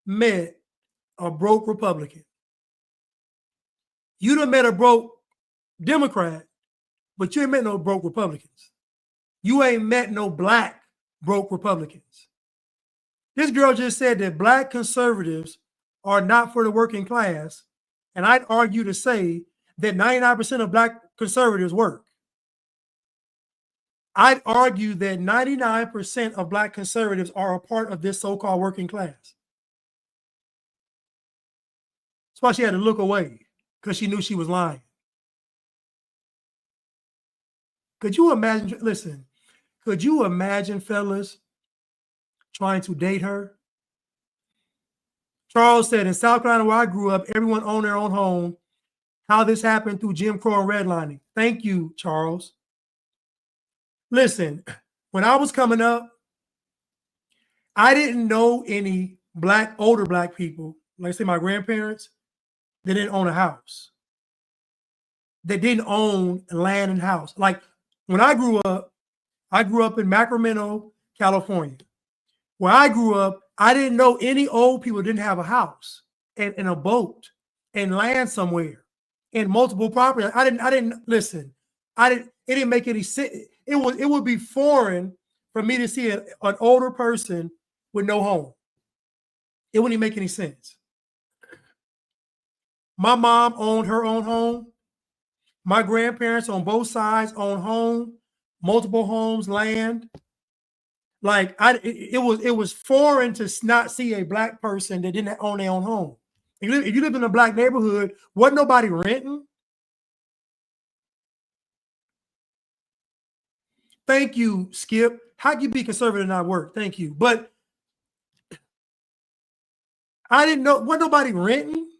met a broke Republican. You done met a broke Democrat, but you ain't met no broke Republicans. You ain't met no Black broke Republicans. This girl just said that Black conservatives are not for the working class. And I'd argue to say that 99% of Black conservatives work. I'd argue that 99% of Black conservatives are a part of this so-called working class. That's why she had to look away, because she knew she was lying. Could you imagine? Listen, could you imagine, fellas, trying to date her? Charles said, in South Carolina, where I grew up, everyone owned their own home. How this happened through Jim Crow and redlining. Thank you, Charles. Listen, when I was coming up, I didn't know any older black people, like say my grandparents, that didn't own a house. They didn't own land and house. Like when I grew up in Sacramento, California. Where I grew up, I didn't know any old people didn't have a house and a boat and land somewhere and multiple properties. I didn't listen. It didn't make any sense. It would be foreign for me to see an older person with no home. It wouldn't make any sense. My mom owned her own home. My grandparents on both sides owned home, multiple homes, land. Like it was foreign to not see a black person that didn't own their own home. If you lived in a black neighborhood, wasn't nobody renting? Thank you, Skip. How can you be conservative and not work? Thank you. But I didn't know, wasn't nobody renting?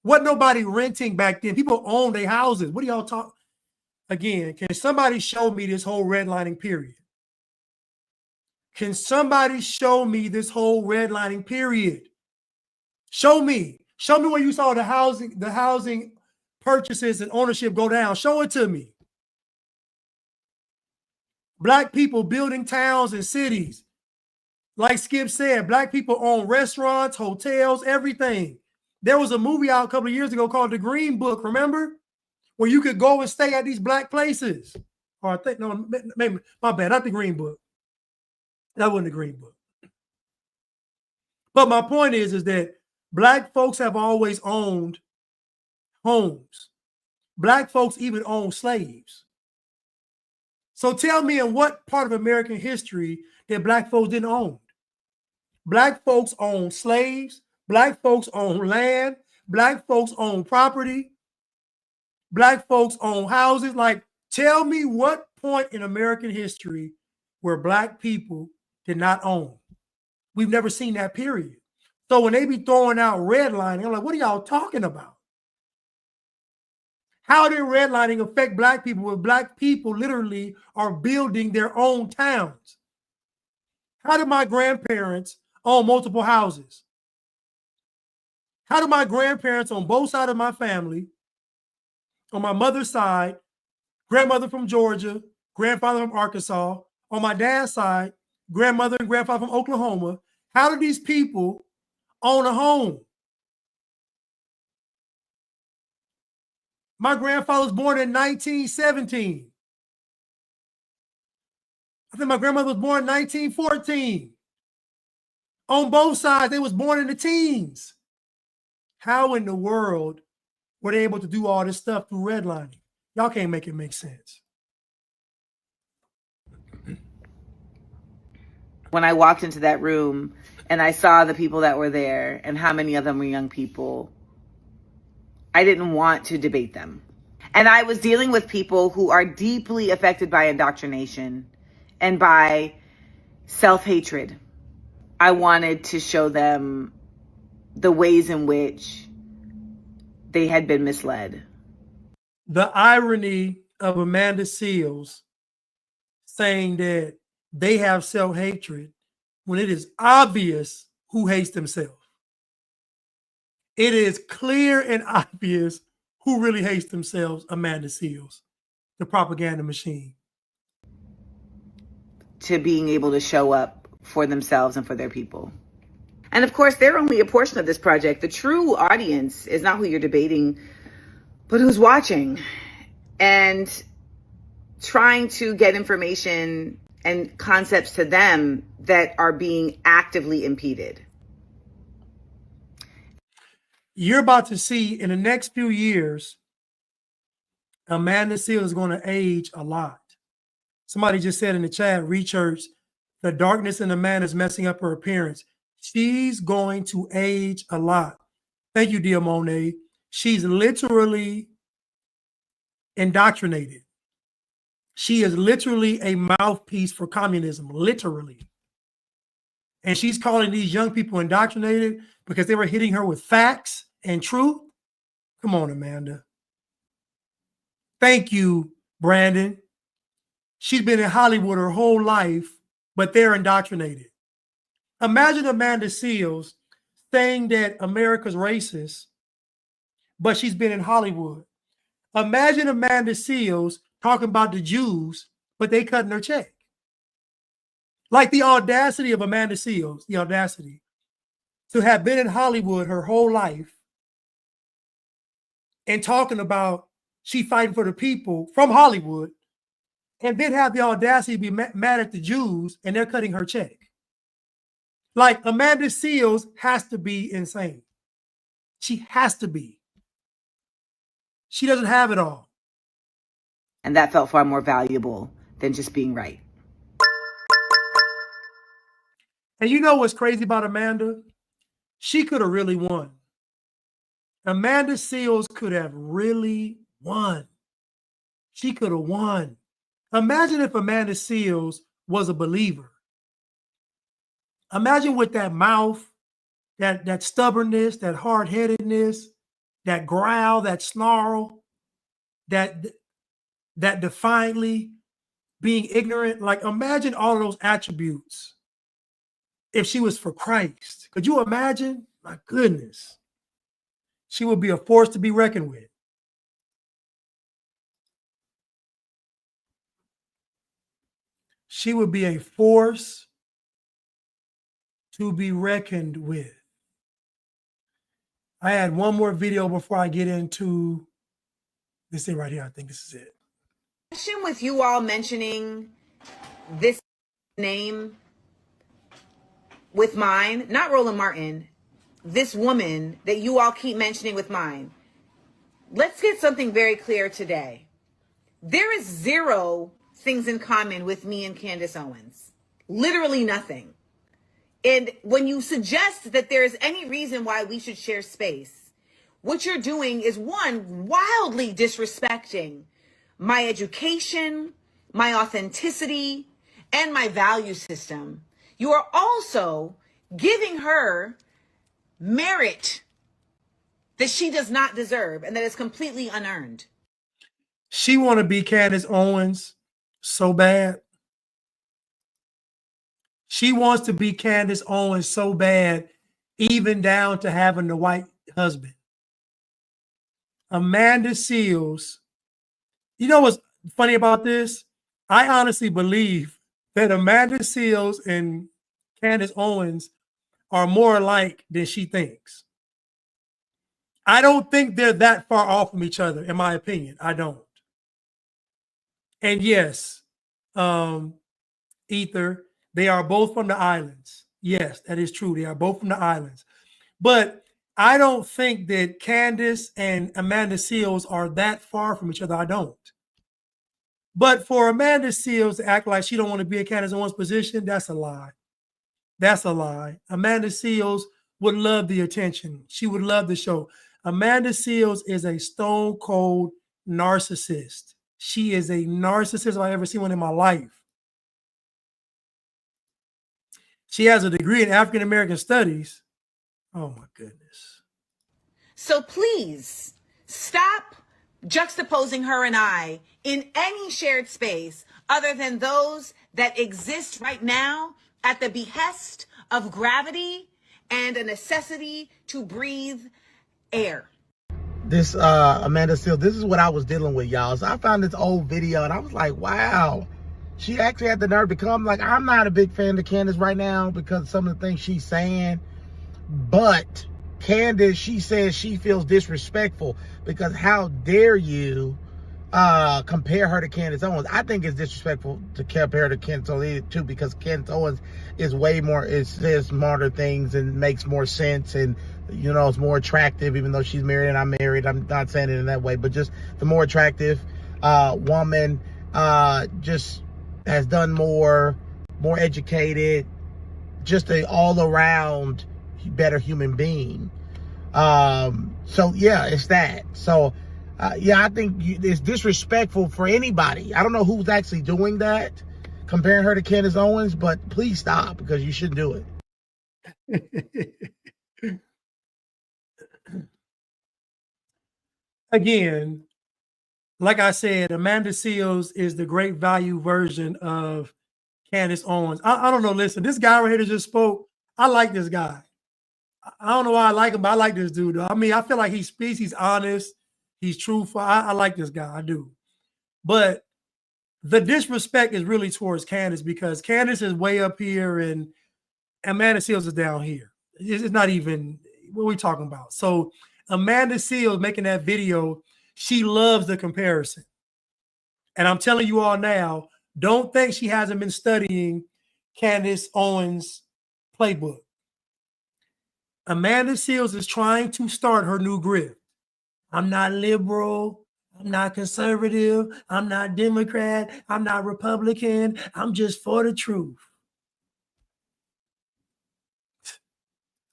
Wasn't nobody renting back then? People owned their houses. What do y'all talk? Again, can somebody show me this whole redlining period? Can somebody show me this whole redlining period? Show me. Show me where you saw the housing purchases and ownership go down. Show it to me. Black people building towns and cities. Like Skip said, black people own restaurants, hotels, everything. There was a movie out a couple of years ago called The Green Book, remember? Where you could go and stay at these black places. Or I think, no, maybe, my bad, not The Green Book. That wasn't The Green Book. But my point is that black folks have always owned homes. Black folks even owned slaves. So tell me, in what part of American history that black folks didn't own? Black folks own slaves. Black folks own land. Black folks own property. Black folks own houses. Like, tell me what point in American history where black people did not own. We've never seen that period. So when they be throwing out redlining, I'm like, what are y'all talking about? How did redlining affect black people when black people literally are building their own towns? How did my grandparents own multiple houses? How did my grandparents on both sides of my family, on my mother's side, grandmother from Georgia, grandfather from Arkansas, on my dad's side, grandmother and grandfather from Oklahoma, how did these people own a home? My grandfather was born in 1917. I think my grandmother was born in 1914. On both sides, they was born in the teens. How in the world were they able to do all this stuff through redlining? Y'all can't make it make sense. When I walked into that room and I saw the people that were there and how many of them were young people, I didn't want to debate them. And I was dealing with people who are deeply affected by indoctrination and by self-hatred. I wanted to show them the ways in which they had been misled. The irony of Amanda Seales saying that they have self-hatred when it is obvious who hates themselves. It is clear and obvious who really hates themselves, Amanda Seales, the propaganda machine. To being able to show up for themselves and for their people. And of course, they're only a portion of this project. The true audience is not who you're debating, but who's watching and trying to get information and concepts to them that are being actively impeded. You're about to see in the next few years, Amanda Seales is going to age a lot. Somebody just said in the chat, Rechurch, the darkness in Amanda is messing up her appearance. She's going to age a lot. Thank you, Dia Monet. She's literally indoctrinated. She is literally a mouthpiece for communism, literally. And she's calling these young people indoctrinated because they were hitting her with facts and truth. Come on, Amanda. Thank you, Brandon. She's been in Hollywood her whole life, but they're indoctrinated. Imagine Amanda Seales saying that America's racist, but she's been in Hollywood. Imagine Amanda Seales talking about the Jews, but they cutting her check. Like the audacity of Amanda Seales, the audacity to have been in Hollywood her whole life and talking about she fighting for the people from Hollywood, and then have the audacity to be mad at the Jews and they're cutting her check. Like, Amanda Seales has to be insane. She has to be. She doesn't have it all. And that felt far more valuable than just being right. And you know what's crazy about Amanda? She could have really won. Amanda Seales could have really won. She could have won. Imagine if Amanda Seales was a believer. Imagine with that mouth, that stubbornness, that hard-headedness, that growl, that snarl, that defiantly being ignorant. Like, imagine all of those attributes if she was for Christ. Could you imagine? My goodness. She would be a force to be reckoned with. She would be a force to be reckoned with. I had one more video before I get into this thing right here. I think this is it. Question with you all mentioning this name with mine, not Roland Martin, this woman that you all keep mentioning with mine. Let's get something very clear today. There is zero things in common with me and Candace Owens. Literally nothing. And when you suggest that there is any reason why we should share space, what you're doing is, one, wildly disrespecting my education, my authenticity, and my value system. You are also giving her merit that she does not deserve and that is completely unearned. She want to be Candace Owens so bad. She wants to be Candace Owens so bad, even down to having the white husband. Amanda Seales. You know what's funny about this? I honestly believe that Amanda Seales and Candace Owens are more alike than she thinks. I don't think they're that far off from each other, in my opinion. I don't. And yes, Ether, they are both from the islands. Yes, that is true. They are both from the islands. But I don't think that Candace and Amanda Seales are that far from each other. I don't. But for Amanda Seales to act like she don't want to be in Candace Owens' position, that's a lie. That's a lie. Amanda Seales would love the attention. She would love the show. Amanda Seales is a stone cold narcissist. She is a narcissist if I've ever seen one in my life. She has a degree in African American studies. Oh my goodness. So please stop juxtaposing her and I in any shared space other than those that exist right now at the behest of gravity and a necessity to breathe air. This Amanda Seales, this is what I was dealing with, y'all. So I found this old video and I was like, wow. She actually had the nerve to come. Like, I'm not a big fan of Candace right now because of some of the things she's saying. But Candace, she says she feels disrespectful because how dare you compare her to Candace Owens. I think it's disrespectful to compare her to Candace Owens too, because Candace Owens is way more, it says smarter things and makes more sense, and you know, it's more attractive, even though she's married and I'm married. I'm not saying it in that way, but just the more attractive woman, just has done more educated, just a all around better human being. So yeah, it's that. So Yeah, I think it's disrespectful for anybody. I don't know who's actually doing that, comparing her to Candace Owens, but please stop, because you shouldn't do it. Again, like I said, Amanda Seales is the great value version of Candace Owens. I don't know. Listen, this guy right here that just spoke, I like this guy. I don't know why I like him, but I like this dude. Though. I mean, I feel like he speaks, he's honest, he's truthful. I like this guy, I do. But the disrespect is really towards Candace, because Candace is way up here and Amanda Seales is down here. It's not even what we're talking about. So Amanda Seales making that video, she loves the comparison. And I'm telling you all now, don't think she hasn't been studying Candace Owens' playbook. Amanda Seales is trying to start her new grip. I'm not liberal. I'm not conservative. I'm not Democrat. I'm not Republican. I'm just for the truth.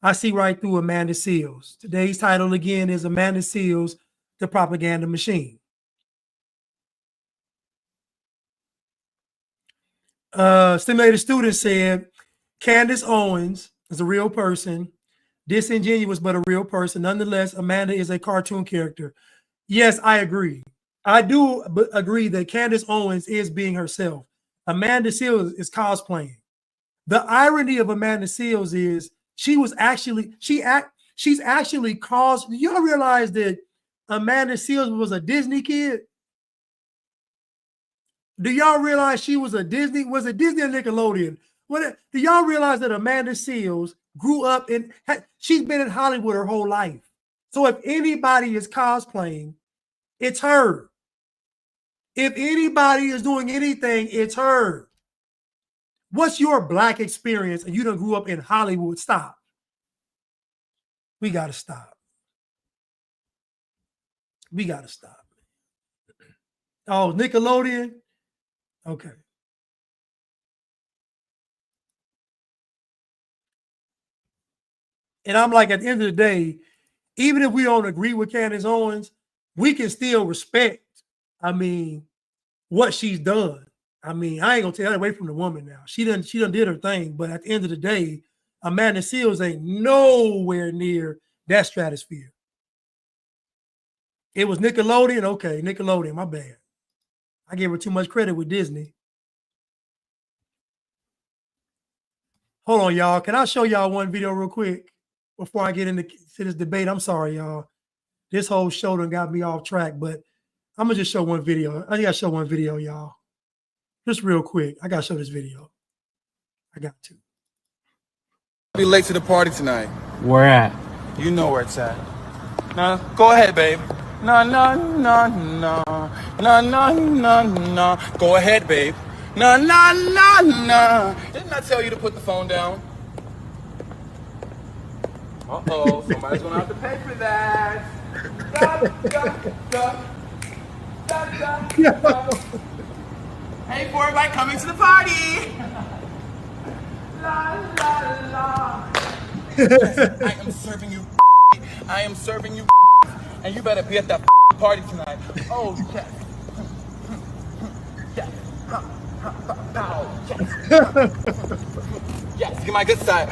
I see right through Amanda Seales. Today's title again is Amanda Seales, the Propaganda Machine. Stimulated Student said, Candace Owens is a real person, disingenuous, but a real person. Nonetheless, Amanda is a cartoon character. Yes, I agree. I do agree that Candace Owens is being herself. Amanda Seales is cosplaying. The irony of Amanda Seales is she's actually caused. Do y'all realize that Amanda Seales was a Disney kid? Do y'all realize she was a Disney? Was it Disney or Nickelodeon? What do y'all realize that Amanda Seales grew up in? She's been in Hollywood her whole life. So if anybody is cosplaying, it's her. If anybody is doing anything, it's her. What's your Black experience? And you done grew up in Hollywood? Stop. We gotta stop. We gotta stop. Oh, Nickelodeon. Okay. And I'm like, at the end of the day, even if we don't agree with Candace Owens, we can still respect, I mean, what she's done. I mean, I ain't gonna take that away from the woman now. She done did her thing, but at the end of the day, Amanda Seales ain't nowhere near that stratosphere. It was Nickelodeon. Okay, Nickelodeon, my bad. I gave her too much credit with Disney. Hold on, y'all. Can I show y'all one video real quick before I get into this debate? I'm sorry, y'all. This whole show done got me off track, but I'm gonna just show one video. I gotta show one video, y'all. Just real quick. I gotta show this video. I got to. Be late to the party tonight. Where at? You know where it's at. Nah, go ahead, babe. No. Go ahead, babe. No. Didn't I tell you to put the phone down? Uh-oh, somebody's gonna have to pay for that. Hey, for everybody coming to the party. La la la. Yes, I am serving you. I am serving you. And you better be at that party tonight. Oh, yes. Yes. Yes. Yes, get my good side.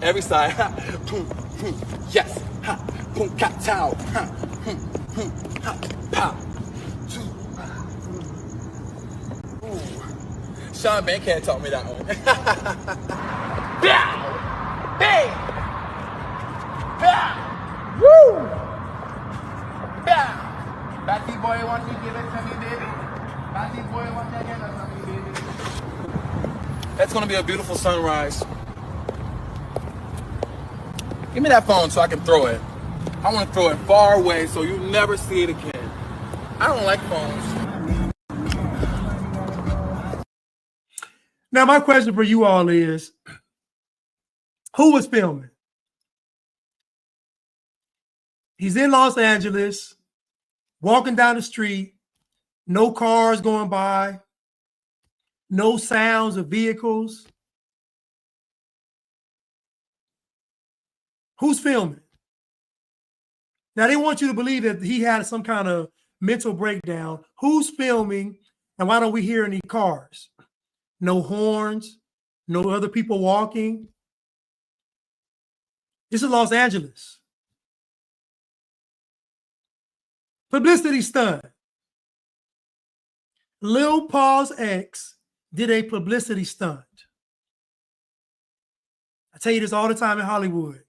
Every side. Yes. Boom, cat towel. Pow. Sean Bankhead taught me that one. Bow! Bang! Bow! Woo! Bow! Batty boy want to give it to me, baby. Batty boy want to give it to me, baby. That's gonna be a beautiful sunrise. Give me that phone so I can throw it. I want to throw it far away so you never see it again. I don't like phones. Now, my question for you all is, who was filming? He's in Los Angeles, walking down the street, no cars going by, no sounds of vehicles. Who's filming? Now, they want you to believe that he had some kind of mental breakdown. Who's filming? And why don't we hear any cars? No horns, no other people walking. This is Los Angeles. Publicity stunt. Lil Paul's ex did a publicity stunt. I tell you this all the time in Hollywood.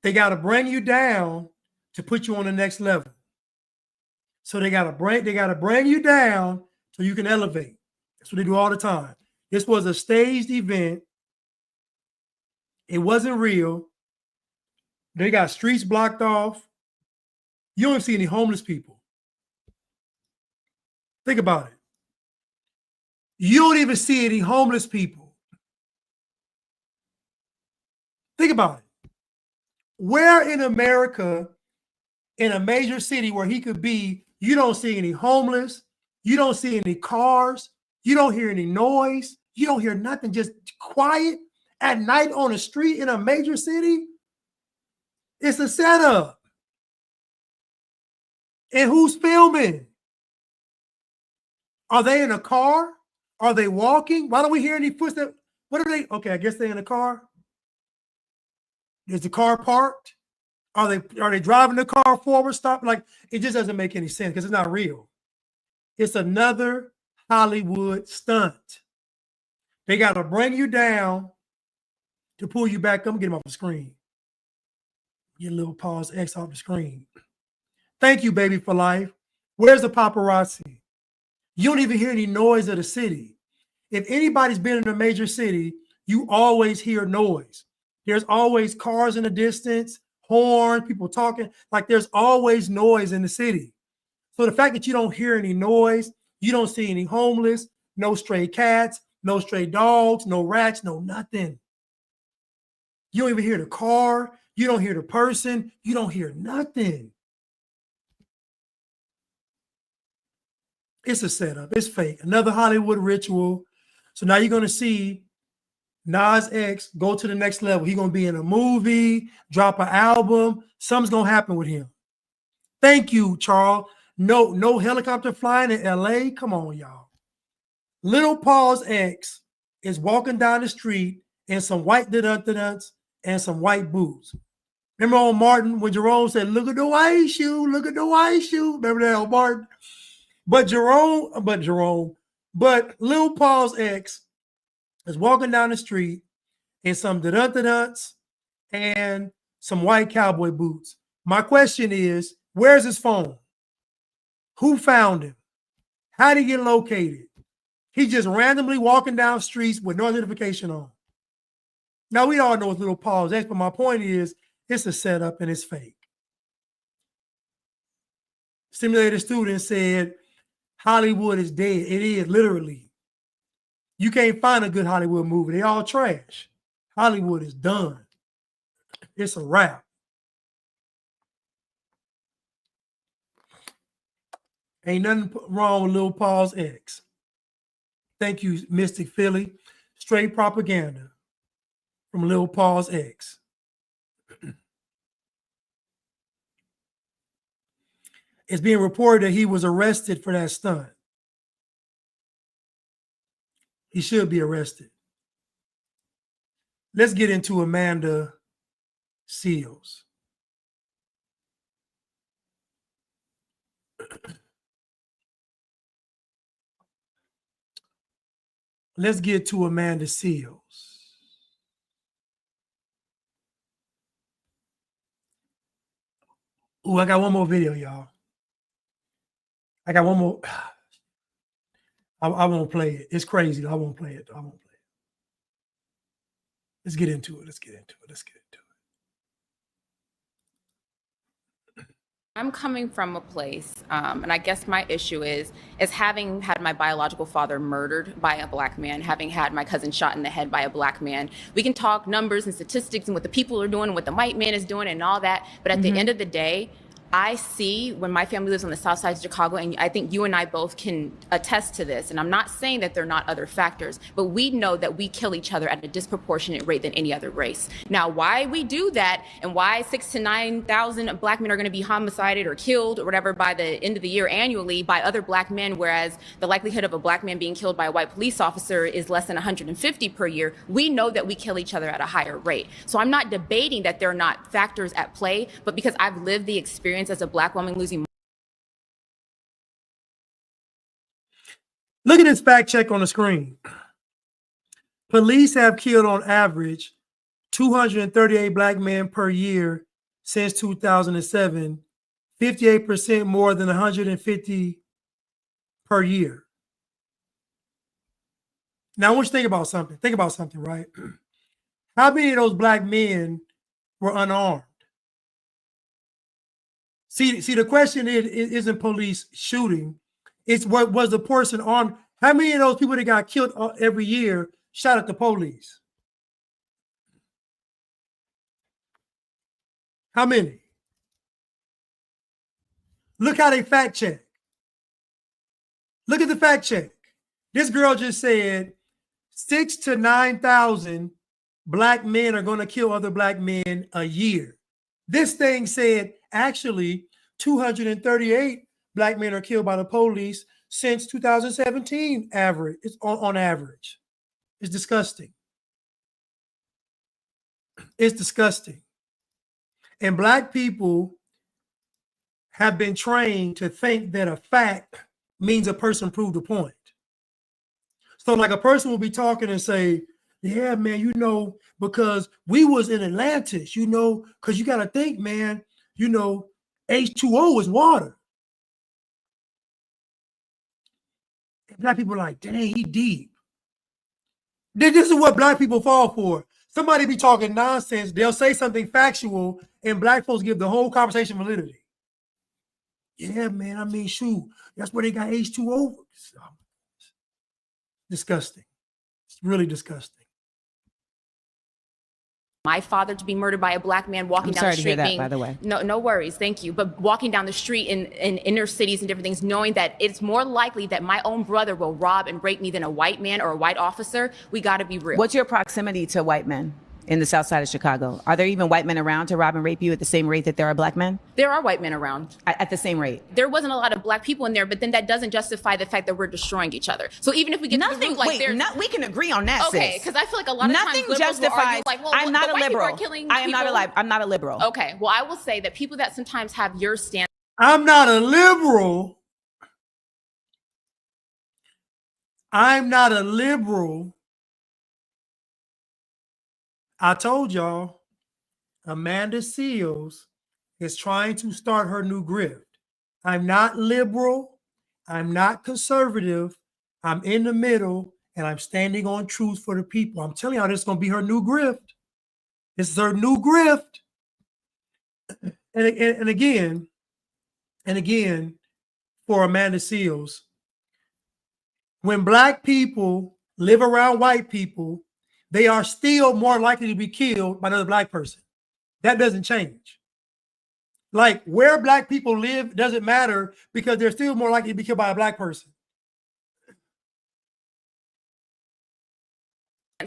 They got to bring you down to put you on the next level. So they got to bring you down so you can elevate. That's what they do all the time. This was a staged event. It wasn't real. They got streets blocked off. You don't see any homeless people. Think about it. You don't even see any homeless people. Think about it. Where in America, in a major city where he could be, you don't see any homeless, you don't see any cars, you don't hear any noise, you don't hear nothing, just quiet at night on the street in a major city? It's a setup. And who's filming? Are they in a car? Are they walking? Why don't we hear any footsteps? What are they? Okay, I guess they're in a car. Is the car parked? Are they driving the car forward, stop? Like, it just doesn't make any sense because it's not real. It's another Hollywood stunt. They got to bring you down to pull you back up and get him off the screen. Get Lil Paul's ex off the screen. Thank you, baby, for life. Where's the paparazzi? You don't even hear any noise of the city. If anybody's been in a major city, you always hear noise. There's always cars in the distance, horns, people talking. Like, there's always noise in the city. So the fact that you don't hear any noise, you don't see any homeless, no stray cats, no stray dogs, no rats, no nothing. You don't even hear the car. You don't hear the person. You don't hear nothing. It's a setup. It's fake. Another Hollywood ritual. So now you're going to see Nas X go to the next level. He's going to be in a movie, drop an album. Something's going to happen with him. Thank you, Charles. No helicopter flying in LA. Come on, y'all. Lil Paul's ex is walking down the street in some white dun-dun-dun-duns and some white boots. Remember on Martin when Jerome said, look at the white shoe, look at the white shoe. Remember that on Martin? But Lil Paul's ex is walking down the street in some dun-dun-dun-duns and some white cowboy boots. My question is, where's his phone? Who found him? How did he get located? He's just randomly walking down streets with no identification on. Now, we all know it's Lil Paul's ex, but my point is, it's a setup and it's fake. Simulated Student said, Hollywood is dead. It is, literally. You can't find a good Hollywood movie. They all trash. Hollywood is done. It's a wrap. Ain't nothing wrong with Lil Paul's ex. Thank you, Mystic Philly. Straight propaganda from Lil Paul's ex. It's being reported that he was arrested for that stunt. He should be arrested. Let's get into Amanda Seales. Let's get to Amanda Seales. Oh, I got one more video, y'all. I got one more. I won't play it. It's crazy. I won't play it. Let's get into it. I'm coming from a place, and I guess my issue is having had my biological father murdered by a black man, having had my cousin shot in the head by a black man. We can talk numbers and statistics and what the people are doing, what the white man is doing and all that. But at the end of the day, I see when my family lives on the south side of Chicago, and I think you and I both can attest to this, and I'm not saying that there are not other factors, but we know that we kill each other at a disproportionate rate than any other race. Now, why we do that and why 6,000 to 9,000 black men are going to be homicided or killed or whatever by the end of the year annually by other black men, whereas the likelihood of a black man being killed by a white police officer is less than 150 per year, we know that we kill each other at a higher rate. So I'm not debating that there are not factors at play, but because I've lived the experience as a black woman losing. Look at this fact check on the screen. Police have killed on average 238 black men per year since 2007, 58% more than 150 per year. Now, I want you to think about something. Think about something, right? How many of those black men were unarmed? See, the question isn't police shooting. It's what was the person armed? How many of those people that got killed every year shot at the police? How many? Look how they fact check. Look at the fact check. This girl just said 6,000 to 9,000 black men are going to kill other black men a year. This thing said actually 238 black men are killed by the police since 2017 average. It's on average. It's disgusting. It's disgusting. And black people have been trained to think that a fact means a person proved a point. So like a person will be talking and say, yeah, man, you know, because we was in Atlantis, you know, because you got to think, man, you know, H2O is water. And black people are like, dang, he deep. This is what black people fall for. Somebody be talking nonsense, they'll say something factual, and black folks give the whole conversation validity. Yeah, man, I mean, shoot, that's where they got H2O. Disgusting. It's really disgusting. My father to be murdered by a black man walking down the street. By the way. No worries, thank you. But walking down the street in inner cities and different things, knowing that it's more likely that my own brother will rob and rape me than a white man or a white officer, we got to be real. What's your proximity to white men in the south side of Chicago? Are there even white men around to rob and rape you at the same rate that there are black men? There are white men around. At the same rate? There wasn't a lot of black people in there, but then that doesn't justify the fact that we're destroying each other. So even if we get to the root, like we can agree on that, okay, because I feel like a lot of times liberals will argue like, well, I'm not a liberal. I'm not a liberal. Okay, well, I will say that people that sometimes have your stance. I'm not a liberal. I'm not a liberal. I told y'all, Amanda Seals is trying to start her new grift. I'm not liberal. I'm not conservative. I'm in the middle, and I'm standing on truth for the people. I'm telling y'all, this is going to be her new grift. This is her new grift. And again, for Amanda Seals, when black people live around white people, they are still more likely to be killed by another black person. That doesn't change. Like where black people live doesn't matter because they're still more likely to be killed by a black person.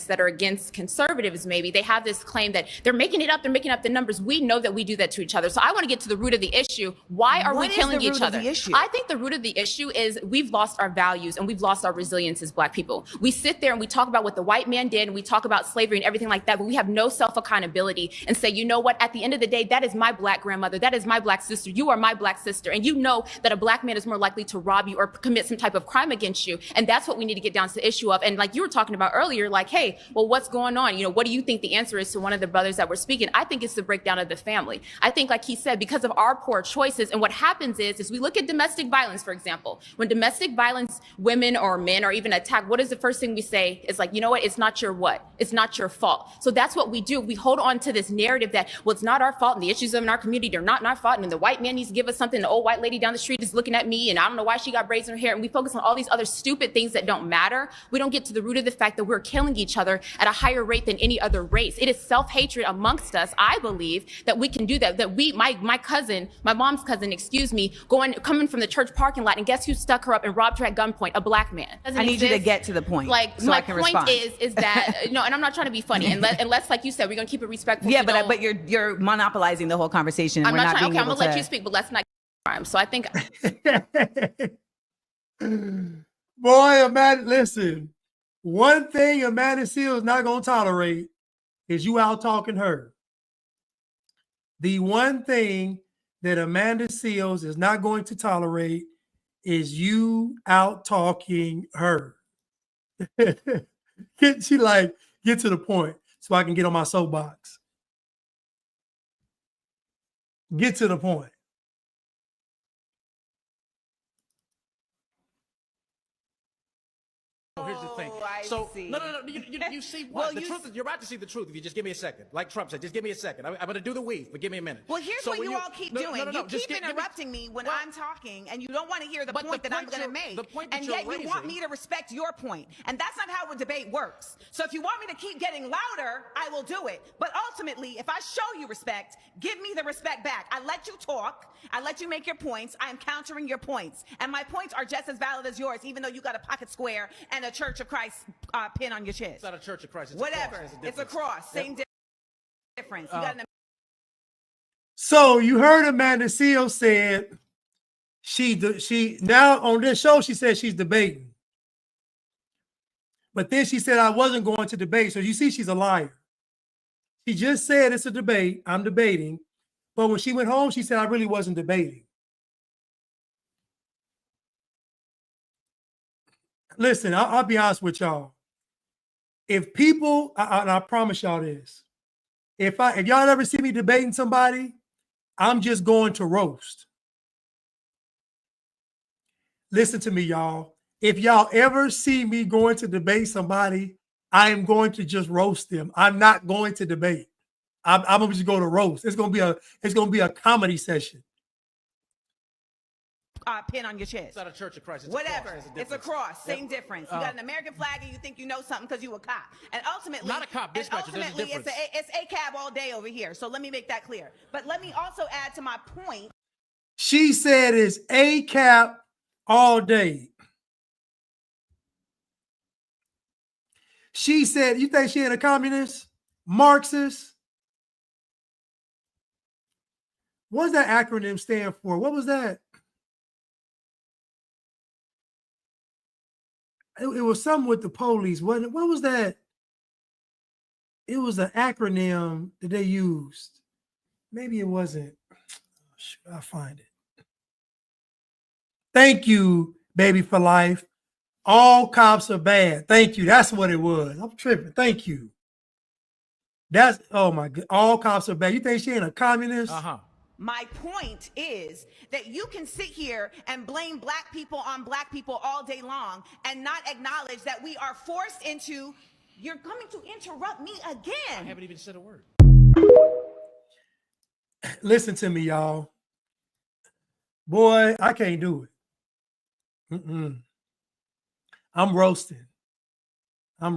That are against conservatives, maybe they have this claim that they're making it up, they're making up the numbers. We know that we do that to each other. So I want to get to the root of the issue. Why are we killing each other? I think the root of the issue is we've lost our values and we've lost our resilience as black people. We sit there and we talk about what the white man did and we talk about slavery and everything like that, but we have no self-accountability and say, you know what, at the end of the day, that is my black grandmother, that is my black sister, you are my black sister, and you know that a black man is more likely to rob you or commit some type of crime against you, and that's what we need to get down to the issue of. And like you were talking about earlier, like, hey, well, what's going on? You know, what do you think the answer is to one of the brothers that were speaking? I think it's the breakdown of the family. I think, like he said, because of our poor choices, and what happens is we look at domestic violence, for example. When domestic violence, women or men are even attacked, what is the first thing we say? It's like, you know what? It's not your what? It's not your fault. So that's what we do. We hold on to this narrative that, well, it's not our fault, and the issues in our community are not our fault, and the white man needs to give us something. The old white lady down the street is looking at me, and I don't know why she got braids in her hair. And we focus on all these other stupid things that don't matter. We don't get to the root of the fact that we're killing each each other at a higher rate than any other race. It is self-hatred amongst us. I believe that we can do that. That my mom's cousin, coming from the church parking lot, and guess who stuck her up and robbed her at gunpoint? A black man. I need you to get to the point. Like, so my I can point respond. is that and I'm not trying to be funny. Unless, like you said, we're gonna keep it respectful. Yeah, but you're monopolizing the whole conversation. I'm We're not not trying. being Okay, I'm able gonna let to- you speak, but let's not crime. So I think. Boy, Amanda, listen. One thing Amanda Seals is not gonna tolerate is you out talking her. The one thing that Amanda Seals is not going to tolerate is you out talking her. Get to the point so I can get on my soapbox. Get to the point. Here's the thing. So no. You see what? The truth is, you're about to see the truth if you just give me a second. Like Trump said, just give me a second. I'm going to do the weave, but give me a minute. Well, here's what you all keep doing. You just keep interrupting me when I'm talking, and you don't want to hear the point that I'm going to make. The point that and you're yet you want me to respect your point. And that's not how a debate works. So if you want me to keep getting louder, I will do it. But ultimately, if I show you respect, give me the respect back. I let you talk. I let you make your points. I am countering your points. And my points are just as valid as yours, even though you got a pocket square and a Church of Christ pin on your chest. It's not a Church of Christ. It's whatever. A cross. It's a cross. Same difference. You got an So you heard Amanda Seals said she now on this show she said she's debating. But then she said I wasn't going to debate. So you see she's a liar. She just said it's a debate. I'm debating. But when she went home, she said I really wasn't debating. Listen, I'll be honest with y'all. If people, and I promise y'all this, if y'all ever see me debating somebody, I'm just going to roast. Listen to me, y'all. If y'all ever see me going to debate somebody, I am going to just roast them. I'm not going to debate. I'm gonna just go to roast. It's gonna be a comedy session. pin on your chest. It's not a Church of Christ. It's whatever. A cross. It's a cross. Same difference. You got an American flag and you think you know something because you a cop. And ultimately, not a cop. Ultimately, it's ACAB all day over here. So let me make that clear. But let me also add to my point. She said it's ACAB all day. She said, you think she ain't a communist? Marxist? What does that acronym stand for? What was that? It was something with the police. What was that? It was an acronym that they used. Maybe it wasn't. I'll find it. Thank you, Baby for Life. All cops are bad. Thank you. That's what it was. I'm tripping. Thank you. That's, oh my God. All cops are bad. You think she ain't a communist? Uh-huh. My point is that you can sit here and blame black people on black people all day long and not acknowledge that we are forced into, you're coming to interrupt me again. I haven't even said a word. Listen to me, y'all. Boy, I can't do it. I'm roasting. I'm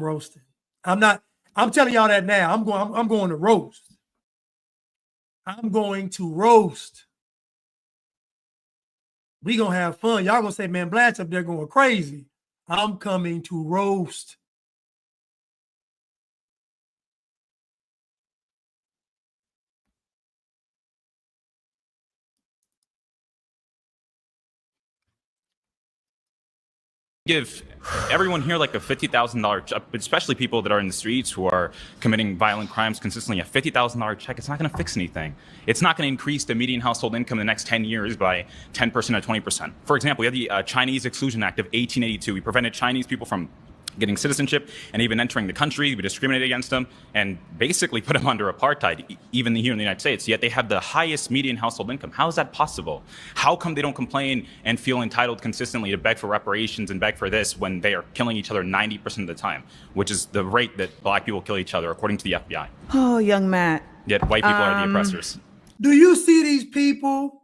telling y'all that now. I'm going to roast. I'm going to roast. We gonna have fun. Y'all gonna say, man, Blanche up there going crazy. I'm coming to roast. Give everyone here like a $50,000, especially people that are in the streets who are committing violent crimes consistently, a $50,000 check. It's not going to fix anything. It's not going to increase the median household income in the next 10 years by 10% or 20%. For example, we have the Chinese Exclusion Act of 1882. We prevented Chinese people from getting citizenship and even entering the country. We discriminated against them and basically put them under apartheid, even here in the United States. Yet they have the highest median household income. How is that possible? How come they don't complain and feel entitled consistently to beg for reparations and beg for this when they are killing each other 90% of the time, which is the rate that black people kill each other, according to the FBI? Oh, young Matt. Yet white people are the oppressors. Do you see these people,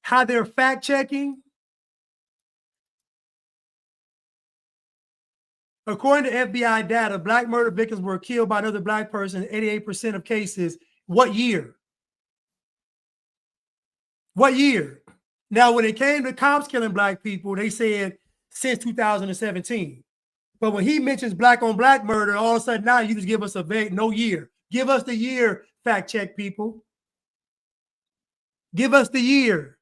how they're fact checking? According to FBI data, black murder victims were killed by another black person in 88% of cases. What year? What year? Now, when it came to cops killing black people, they said since 2017. But when he mentions black on black murder, all of a sudden now you just give us a vague no year. Give us the year, fact check people. Give us the year.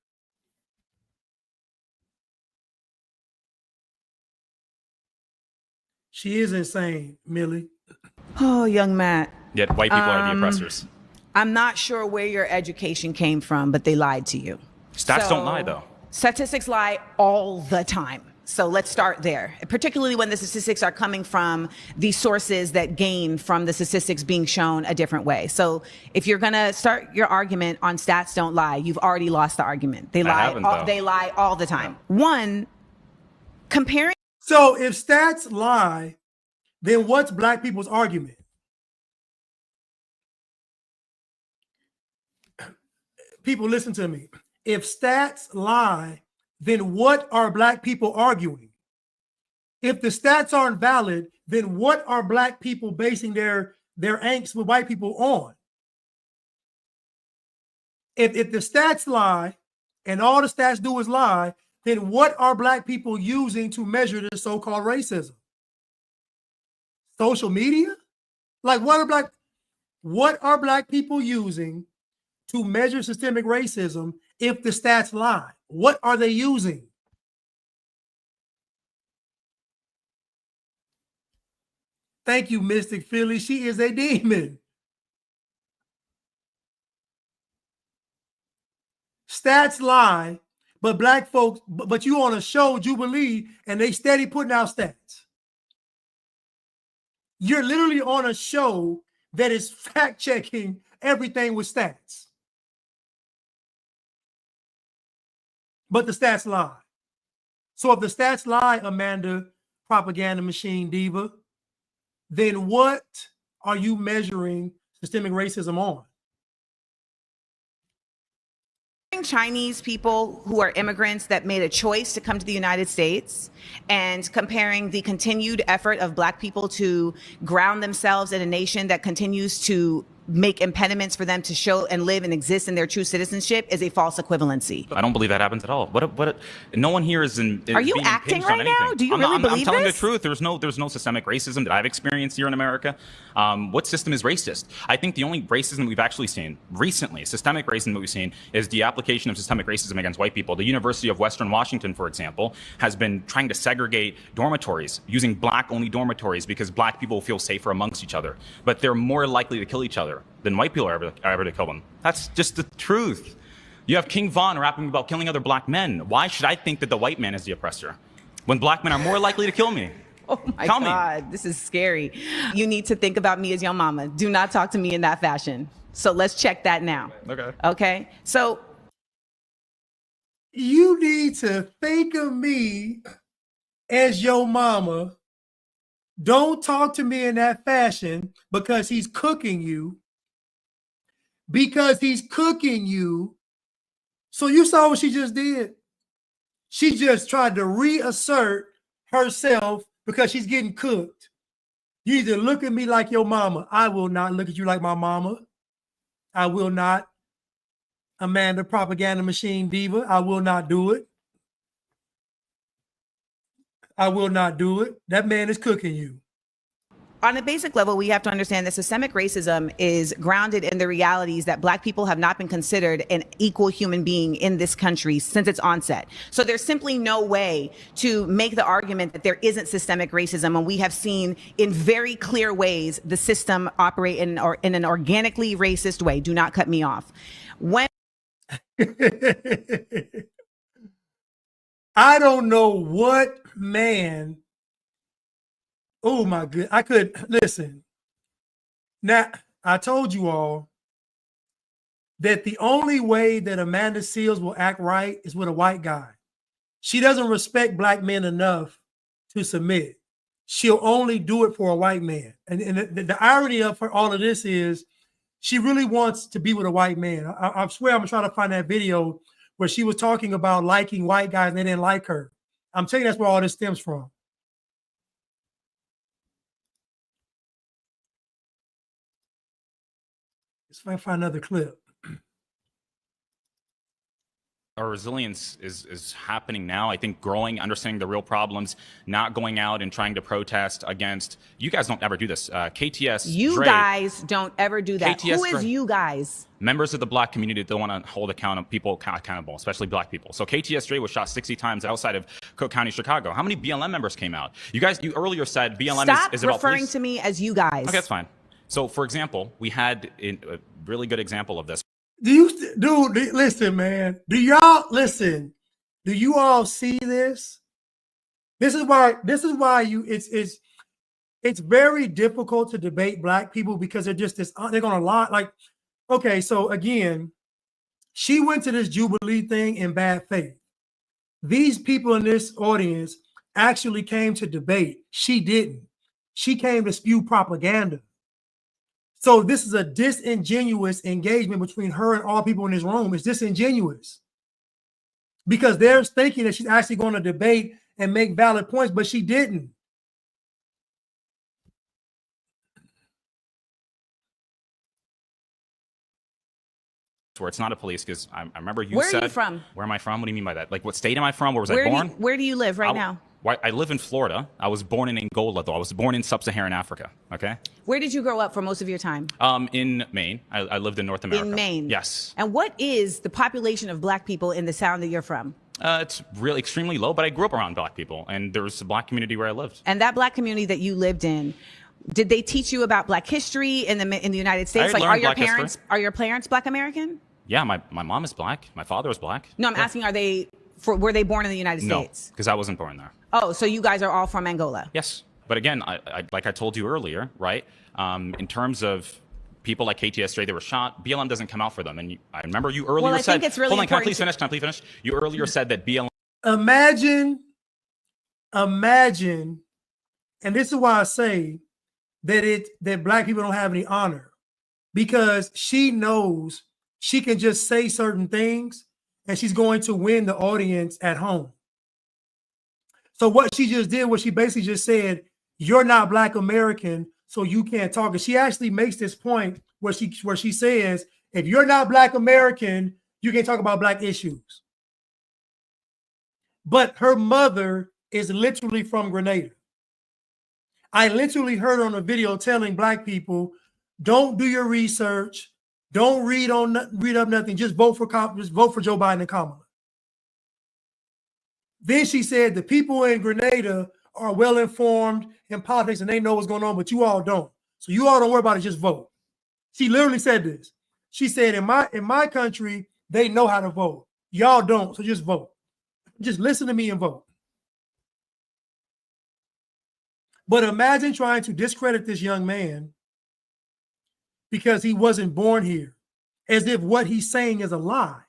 She is insane, Millie. Oh, young Matt. Yet white people are the oppressors. I'm not sure where your education came from, but they lied to you. Stats don't lie, though. Statistics lie all the time. So let's start there, particularly when the statistics are coming from the sources that gain from the statistics being shown a different way. So if you're going to start your argument on stats don't lie, you've already lost the argument. They lie all the time. One, comparing. So if stats lie, then what's black people's argument? People, listen to me. If stats lie, then what are black people arguing? If the stats aren't valid, then what are black people basing their angst with white people on? If the stats lie and all the stats do is lie, then what are black people using to measure this so-called racism? Social media? Like what are black people using to measure systemic racism if the stats lie? What are they using? Thank you, Mystic Philly. She is a demon. Stats lie, but black folks, but you on a show, Jubilee, and they steady putting out stats. You're literally on a show that is fact-checking everything with stats. But the stats lie. So if the stats lie, Amanda, propaganda machine diva, then what are you measuring systemic racism on? Chinese people who are immigrants that made a choice to come to the United States and comparing the continued effort of black people to ground themselves in a nation that continues to make impediments for them to show and live and exist in their true citizenship is a false equivalency. I don't believe that happens at all. No one here is in. Are you acting right now? Do you really believe I'm telling this? the truth. There's no systemic racism that I've experienced here in America. What system is racist? I think the only racism we've actually seen recently, systemic racism that we've seen, is the application of systemic racism against white people. The University of Western Washington, for example, has been trying to segregate dormitories, using black-only dormitories because black people feel safer amongst each other. But they're more likely to kill each other than white people are ever to kill them. That's just the truth. You have King Von rapping about killing other black men. Why should I think that the white man is the oppressor when black men are more likely to kill me? Oh my God, this is scary. You need to think about me as your mama. Do not talk to me in that fashion. So let's check that now. Okay. So you need to think of me as your mama. Don't talk to me in that fashion because he's cooking you. Because he's cooking you. So you saw what she just did? She just tried to reassert herself because she's getting cooked. You need to look at me like your mama. I will not look at you like my mama. I will not. Amanda, propaganda machine diva. I will not do it. I will not do it. That man is cooking you. on a basic level, we have to understand that systemic racism is grounded in the realities that Black people have not been considered an equal human being in this country since its onset. So there's simply no way to make the argument that there isn't systemic racism, and we have seen in very clear ways the system operate in an organically racist way. Do not cut me off. When I don't know what man. Oh my good. I could listen. Now, I told you all that the only way that Amanda Seales will act right is with a white guy. She doesn't respect Black men enough to submit. She'll only do it for a white man. And the irony of all of this is she really wants to be with a white man. I swear I'm going to try to find that video where she was talking about liking white guys and they didn't like her. I'm telling you that's where all this stems from. if I can find another clip. Our resilience is happening now. I think growing, understanding the real problems, not going out and trying to protest against. You guys don't ever do this. KTS. You Dre, guys don't ever do that. KTS, Who is Dre, you guys? Members of the black community that want to hold people accountable, especially black people. So KTS Dre was shot 60 times outside of Cook County, Chicago. How many BLM members came out? You earlier said BLM Stop is about referring police. to me as you guys. Okay, that's fine. So, for example, we had a really good example of this. Listen, man. Do you all see this? This is why it's very difficult to debate black people because they're gonna lie. Like, okay, so again, she went to this Jubilee thing in bad faith. These people in this audience actually came to debate. She didn't. She came to spew propaganda. So this is a disingenuous engagement between her and all people in this room. It's disingenuous because they're thinking that she's actually going to debate and make valid points, but she didn't. Where it's not a police, because I remember you Where said. Where are you from? Where am I from? What do you mean by that? Like, what state am I from? Where was I born? Where do you live right now? I live in Florida. I was born in Angola, though. I was born in sub-Saharan Africa. Okay. Where did you grow up for most of your time? In Maine. I lived in North America. In Maine. Yes. And what is the population of black people in the town that you're from? It's really extremely low, but I grew up around black people, and there was a black community where I lived. And that black community that you lived in, did they teach you about black history in the United States? Like, are your parents black American? Yeah, my mom is black. My father is black. No, I'm asking, were they born in the United States? No, because I wasn't born there. Oh, so you guys are all from Angola? Yes. But again, like I told you earlier, right? In terms of people like KTS, they were shot. BLM doesn't come out for them. And I remember you earlier said, think it's really hold on, can I important please finish? You earlier said that BLM. Imagine, and this is why I say that black people don't have any honor, because she knows she can just say certain things and she's going to win the audience at home. So what she just did was she basically just said, you're not black American, so you can't talk. And she actually makes this point where she says, if you're not black American, you can't talk about black issues. But her mother is literally from Grenada. I literally heard her on a video telling black people, don't do your research, don't read up nothing, just vote for Joe Biden and Kamala. Then she said the people in Grenada are well informed in politics and they know what's going on, but you all don't. So you all don't worry about it, just vote. She literally said this. She said, in my country, they know how to vote. Y'all don't, so just vote. Just listen to me and vote. But imagine trying to discredit this young man because he wasn't born here, as if what he's saying is a lie.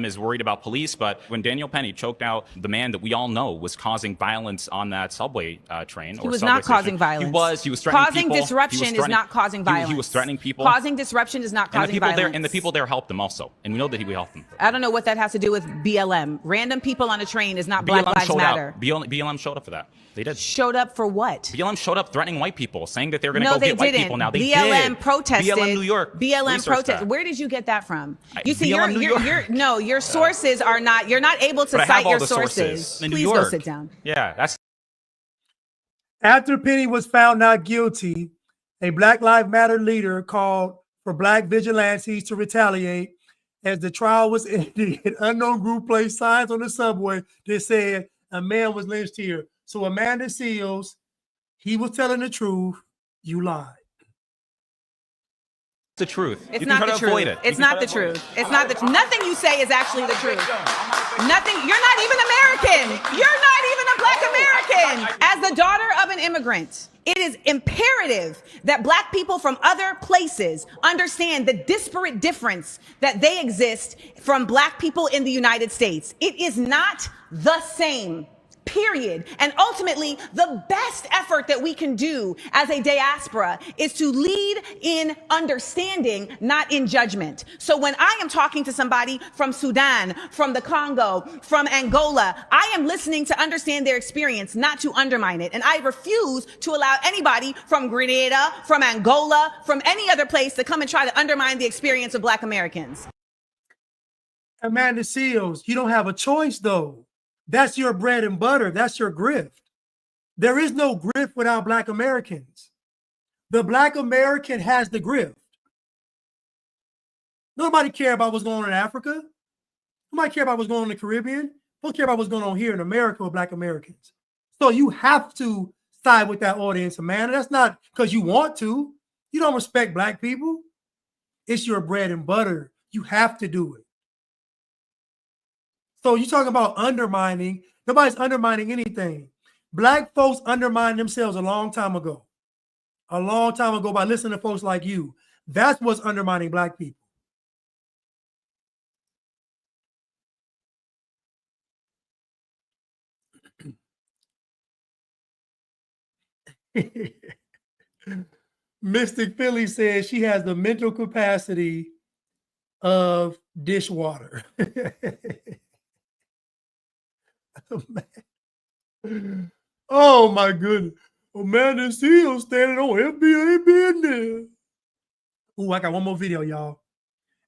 Is worried about police, but when Daniel Penny choked out the man that we all know was causing violence on that subway train, he was not causing violence. He was threatening people. Causing disruption is not causing violence. He was threatening people. Causing disruption is not causing violence. And the people there helped him also, and we know that we helped them. I don't know what that has to do with BLM. Random people on a train is not Black Lives Matter. BLM showed up for that. They did. Showed up for what? BLM showed up threatening white people, saying that they were going to go get white people now. They BLM did. protested. BLM New York. BLM protested. Where did you get that from? You see, your sources are not. You're not able to cite your sources. Please go sit down. Yeah, that's. After Penny was found not guilty, a Black Lives Matter leader called for black vigilantes to retaliate. As the trial was ending, an unknown group placed signs on the subway that said a man was lynched here. So Amanda Seals, he was telling the truth. You lied. The truth. It's not the truth. It's not the truth. It's not the truth. Nothing you say is actually the truth. Nothing. You're not even American. You're not even a black American. As the daughter of an immigrant, it is imperative that black people from other places understand the disparate difference that they exist from black people in the United States. It is not the same. period. And ultimately, the best effort that we can do as a diaspora is to lead in understanding, not in judgment. So when I am talking to somebody from Sudan, from the Congo, from Angola, I am listening to understand their experience, not to undermine it. And I refuse to allow anybody from Grenada, from Angola, from any other place to come and try to undermine the experience of Black Americans. Amanda Seals, you don't have a choice though. That's your bread and butter. That's your grift. There is no grift without Black Americans. The Black American has the grift. Nobody care about what's going on in Africa. Nobody care about what's going on in the Caribbean. Don't care about what's going on here in America with Black Americans. So you have to side with that audience, Amanda. That's not because you want to. You don't respect Black people. It's your bread and butter. You have to do it. So you talking about undermining. Nobody's undermining anything. Black folks undermined themselves a long time ago. A long time ago by listening to folks like you. That's what's undermining Black people. Mystic Philly says she has the mental capacity of dishwater. Oh my goodness. Amanda Seals standing on FBI business. Ooh, I got one more video, y'all.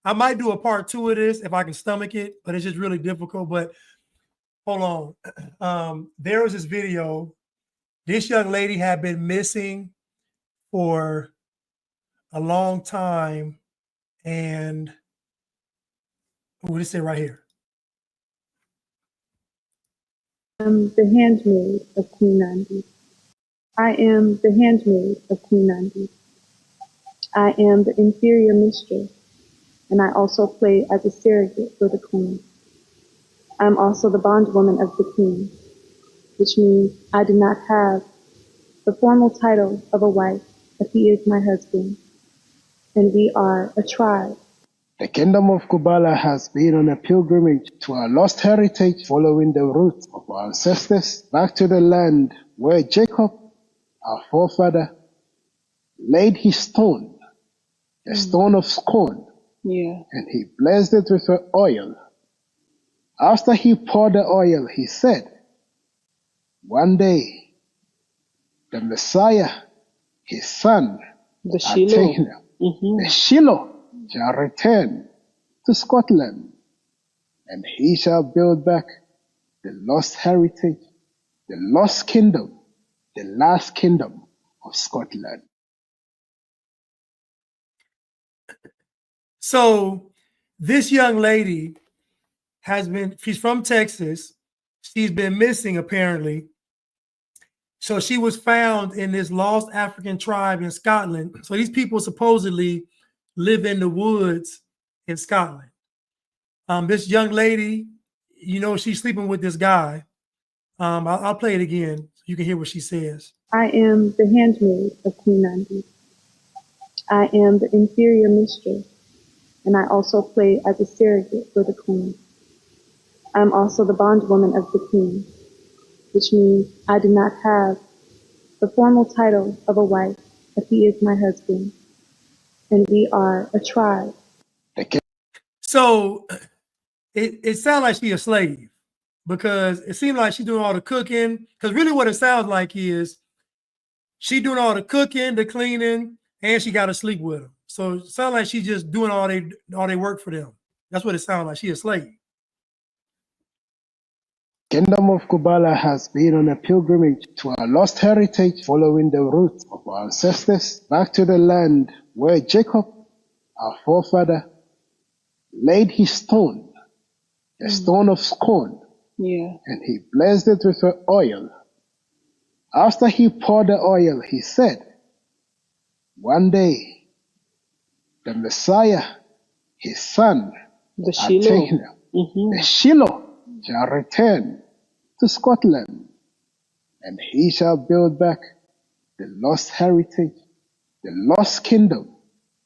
I might do a part 2 of this if I can stomach it, but it's just really difficult. But hold on. There was this video. This young lady had been missing for a long time. And what does it say right here? I am the handmaid of Queen Nandi. I am the handmaid of Queen Nandi. I am the inferior mistress, and I also play as a surrogate for the queen. I am also the bondwoman of the king, which means I do not have the formal title of a wife, but he is my husband, and we are a tribe. The kingdom of Kubala has been on a pilgrimage to our lost heritage, following the roots of our ancestors back to the land where Jacob, our forefather, laid his stone, the stone of scorn, and he blessed it with oil. After he poured the oil, he said, one day, the Messiah, his son, the Shiloh, shall return to Scotland, and he shall build back the lost heritage, the lost kingdom, the last kingdom of Scotland. So this young lady she's from Texas. She's been missing apparently. So she was found in this lost African tribe in Scotland. So these people supposedly live in the woods in Scotland. This young lady, she's sleeping with this guy. I'll play it again so you can hear what she says. I am the handmaid of Queen Nandi. I am the inferior mistress, and I also play as a surrogate for the queen. I'm also the bondwoman of the king, which means I do not have the formal title of a wife, but he is my husband, and we are a tribe. So it sounds like she's a slave, because it seems like she's doing all the cooking. Because really what it sounds like is she doing all the cooking, the cleaning, and she got to sleep with them. So it sounds like she's just doing all they work for them. That's what it sounds like. She's a slave. Kingdom of Kubala has been on a pilgrimage to our lost heritage, following the roots of our ancestors back to the land where Jacob, our forefather, laid his stone, the stone of scorn, and he blessed it with oil. After he poured the oil, he said, one day, the Messiah, his son, the Shiloh, shall return to Scotland, and he shall build back the lost heritage, the lost kingdom,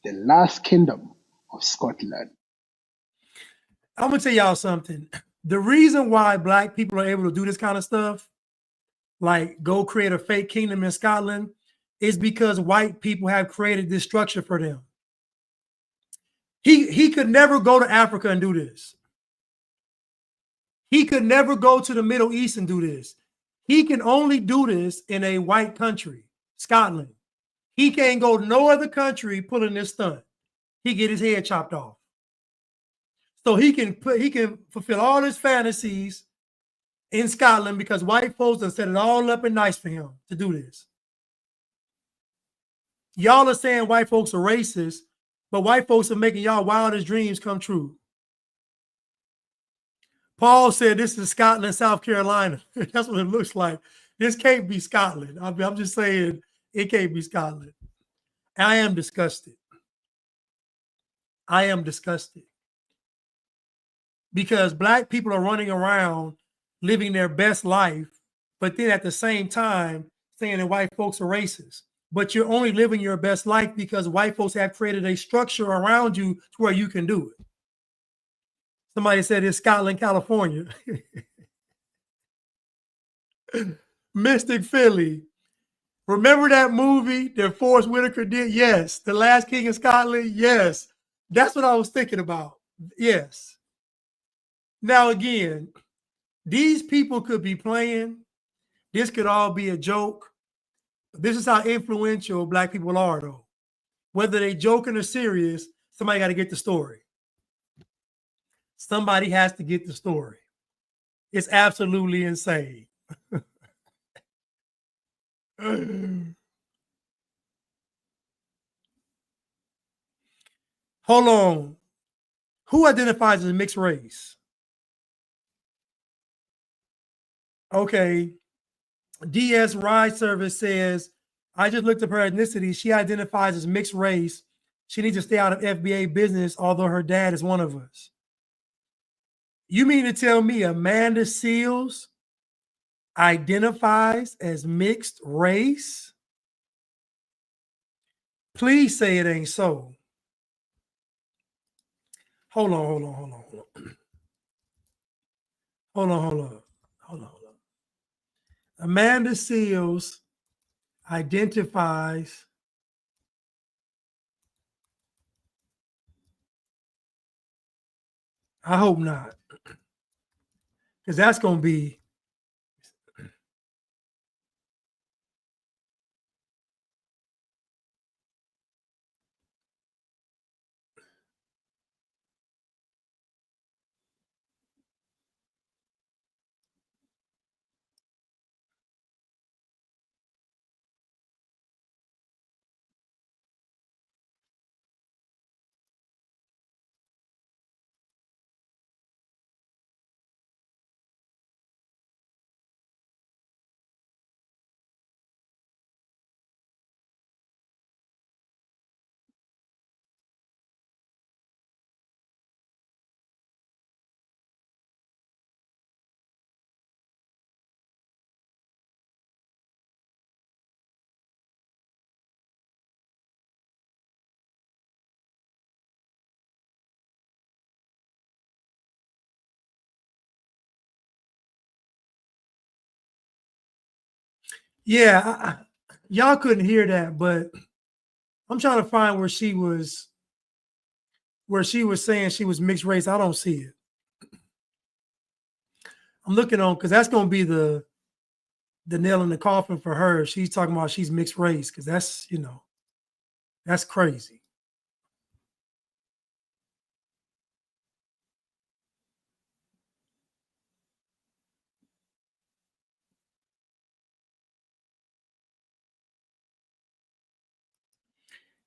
the last kingdom of Scotland. I'm gonna tell y'all something. The reason why Black people are able to do this kind of stuff like go create a fake kingdom in Scotland is because white people have created this structure for them. He could never go to Africa and do this. He could never go to the Middle East and do this. He can only do this in a white country, Scotland. He can't go to no other country pulling this stunt. He get his head chopped off. So he can fulfill all his fantasies in Scotland because white folks have set it all up and nice for him to do this. Y'all are saying white folks are racist, but white folks are making y'all wildest dreams come true. Paul said this is Scotland, South Carolina. That's what it looks like. This can't be Scotland. I'm just saying it can't be Scotland. I am disgusted. I am disgusted. Because black people are running around living their best life, but then at the same time saying that white folks are racist. But you're only living your best life because white folks have created a structure around you to where you can do it. Somebody said it's Scotland, California. Mystic Philly. Remember that movie that Forrest Whitaker did? Yes. The Last King of Scotland? Yes. That's what I was thinking about. Yes. Now, again, these people could be playing. This could all be a joke. This is how influential black people are, though. Whether they joking or serious, somebody got to get the story. Somebody has to get the story. It's absolutely insane. Hold on. Who identifies as mixed race? Okay. DS Ride Service says, I just looked up her ethnicity. She identifies as mixed race. She needs to stay out of FBA business, although her dad is one of us. You mean to tell me Amanda Seals identifies as mixed race? Please say it ain't so. Hold on. Amanda Seals identifies I hope not. Because that's going to be yeah, y'all couldn't hear that, but I'm trying to find where she was saying she was mixed race. I don't see it. I'm looking on because that's going to be the nail in the coffin for her. She's talking about she's mixed race because that's, that's crazy.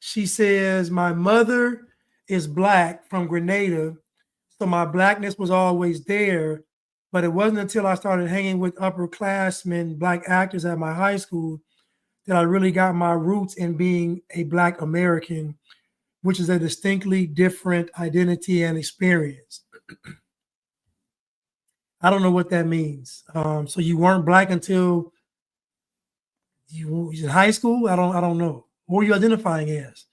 She says, my mother is black from Grenada, so my blackness was always there, but it wasn't until I started hanging with upperclassmen, black actors at my high school, that I really got my roots in being a Black American, which is a distinctly different identity and experience. I don't know what that means. So you weren't black until you was in high school? I don't know. What are you identifying as?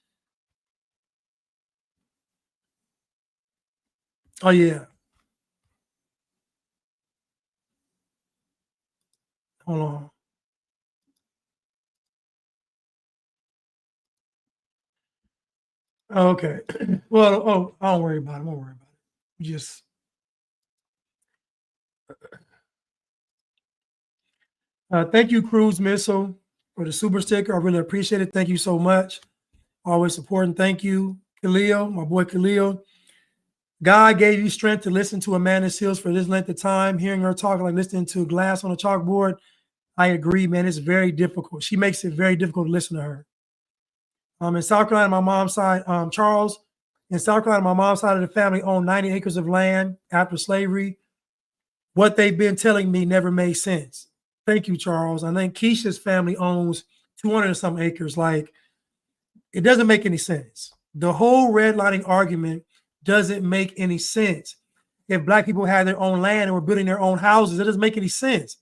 Oh yeah. Hold on. Okay. Well, I don't worry about it. Don't worry about it. Just thank you, Cruise Missile, for the super sticker. I really appreciate it. Thank you so much. Always supporting. Thank you, Khalil, my boy Khalil. God gave you strength to listen to Amanda Seals for this length of time. Hearing her talk like listening to glass on a chalkboard. I agree, man. It's very difficult. She makes it very difficult to listen to her. In South Carolina, my mom's side, Charles, in South Carolina, my mom's side of the family owned 90 acres of land after slavery. What they've been telling me never made sense. Thank you, Charles. I think Keisha's family owns 200 and some acres. Like, it doesn't make any sense. The whole redlining argument doesn't make any sense. If Black people had their own land and were building their own houses, it doesn't make any sense.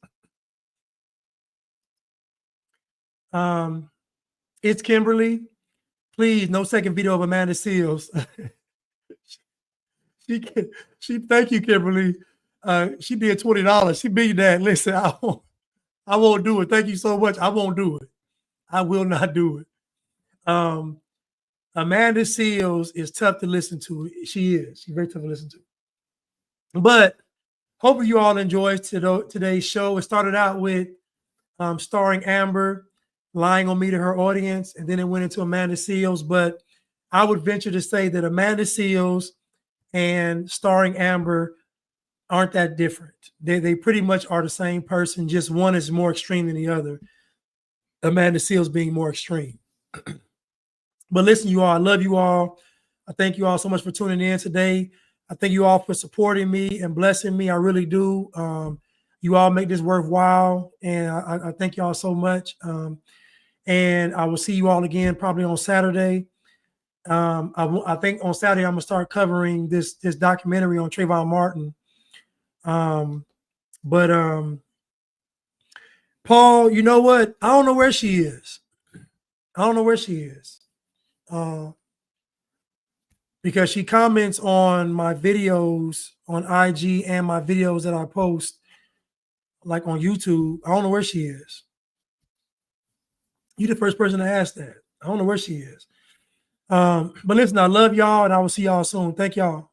It's Kimberly. Please, no second video of Amanda Seals. she thank you, Kimberly. She did $20. She beat that. Listen, I won't do it. Thank you so much. I won't do it. I will not do it. Amanda Seals is tough to listen to. She is. She's very tough to listen to. But hopefully you all enjoyed today's show. It started out with starring Amber lying on me to her audience, and then it went into Amanda Seals. But I would venture to say that Amanda Seals and starring Amber aren't that different. They pretty much are the same person, just one is more extreme than the other. Amanda Seals being more extreme. But listen, you all, I love you all. I thank you all so much for tuning in today. I thank you all for supporting me and blessing me. I really do. You all make this worthwhile, and I thank you all so much. And I will see you all again probably on Saturday. I think on Saturday I'm gonna start covering this documentary on Trayvon Martin. Paul, you know what? I don't know where she is. Because she comments on my videos on IG and my videos that I post, like on YouTube. I don't know where she is. You're the first person to ask that. I don't know where she is. But listen, I love y'all, and I will see y'all soon. Thank y'all.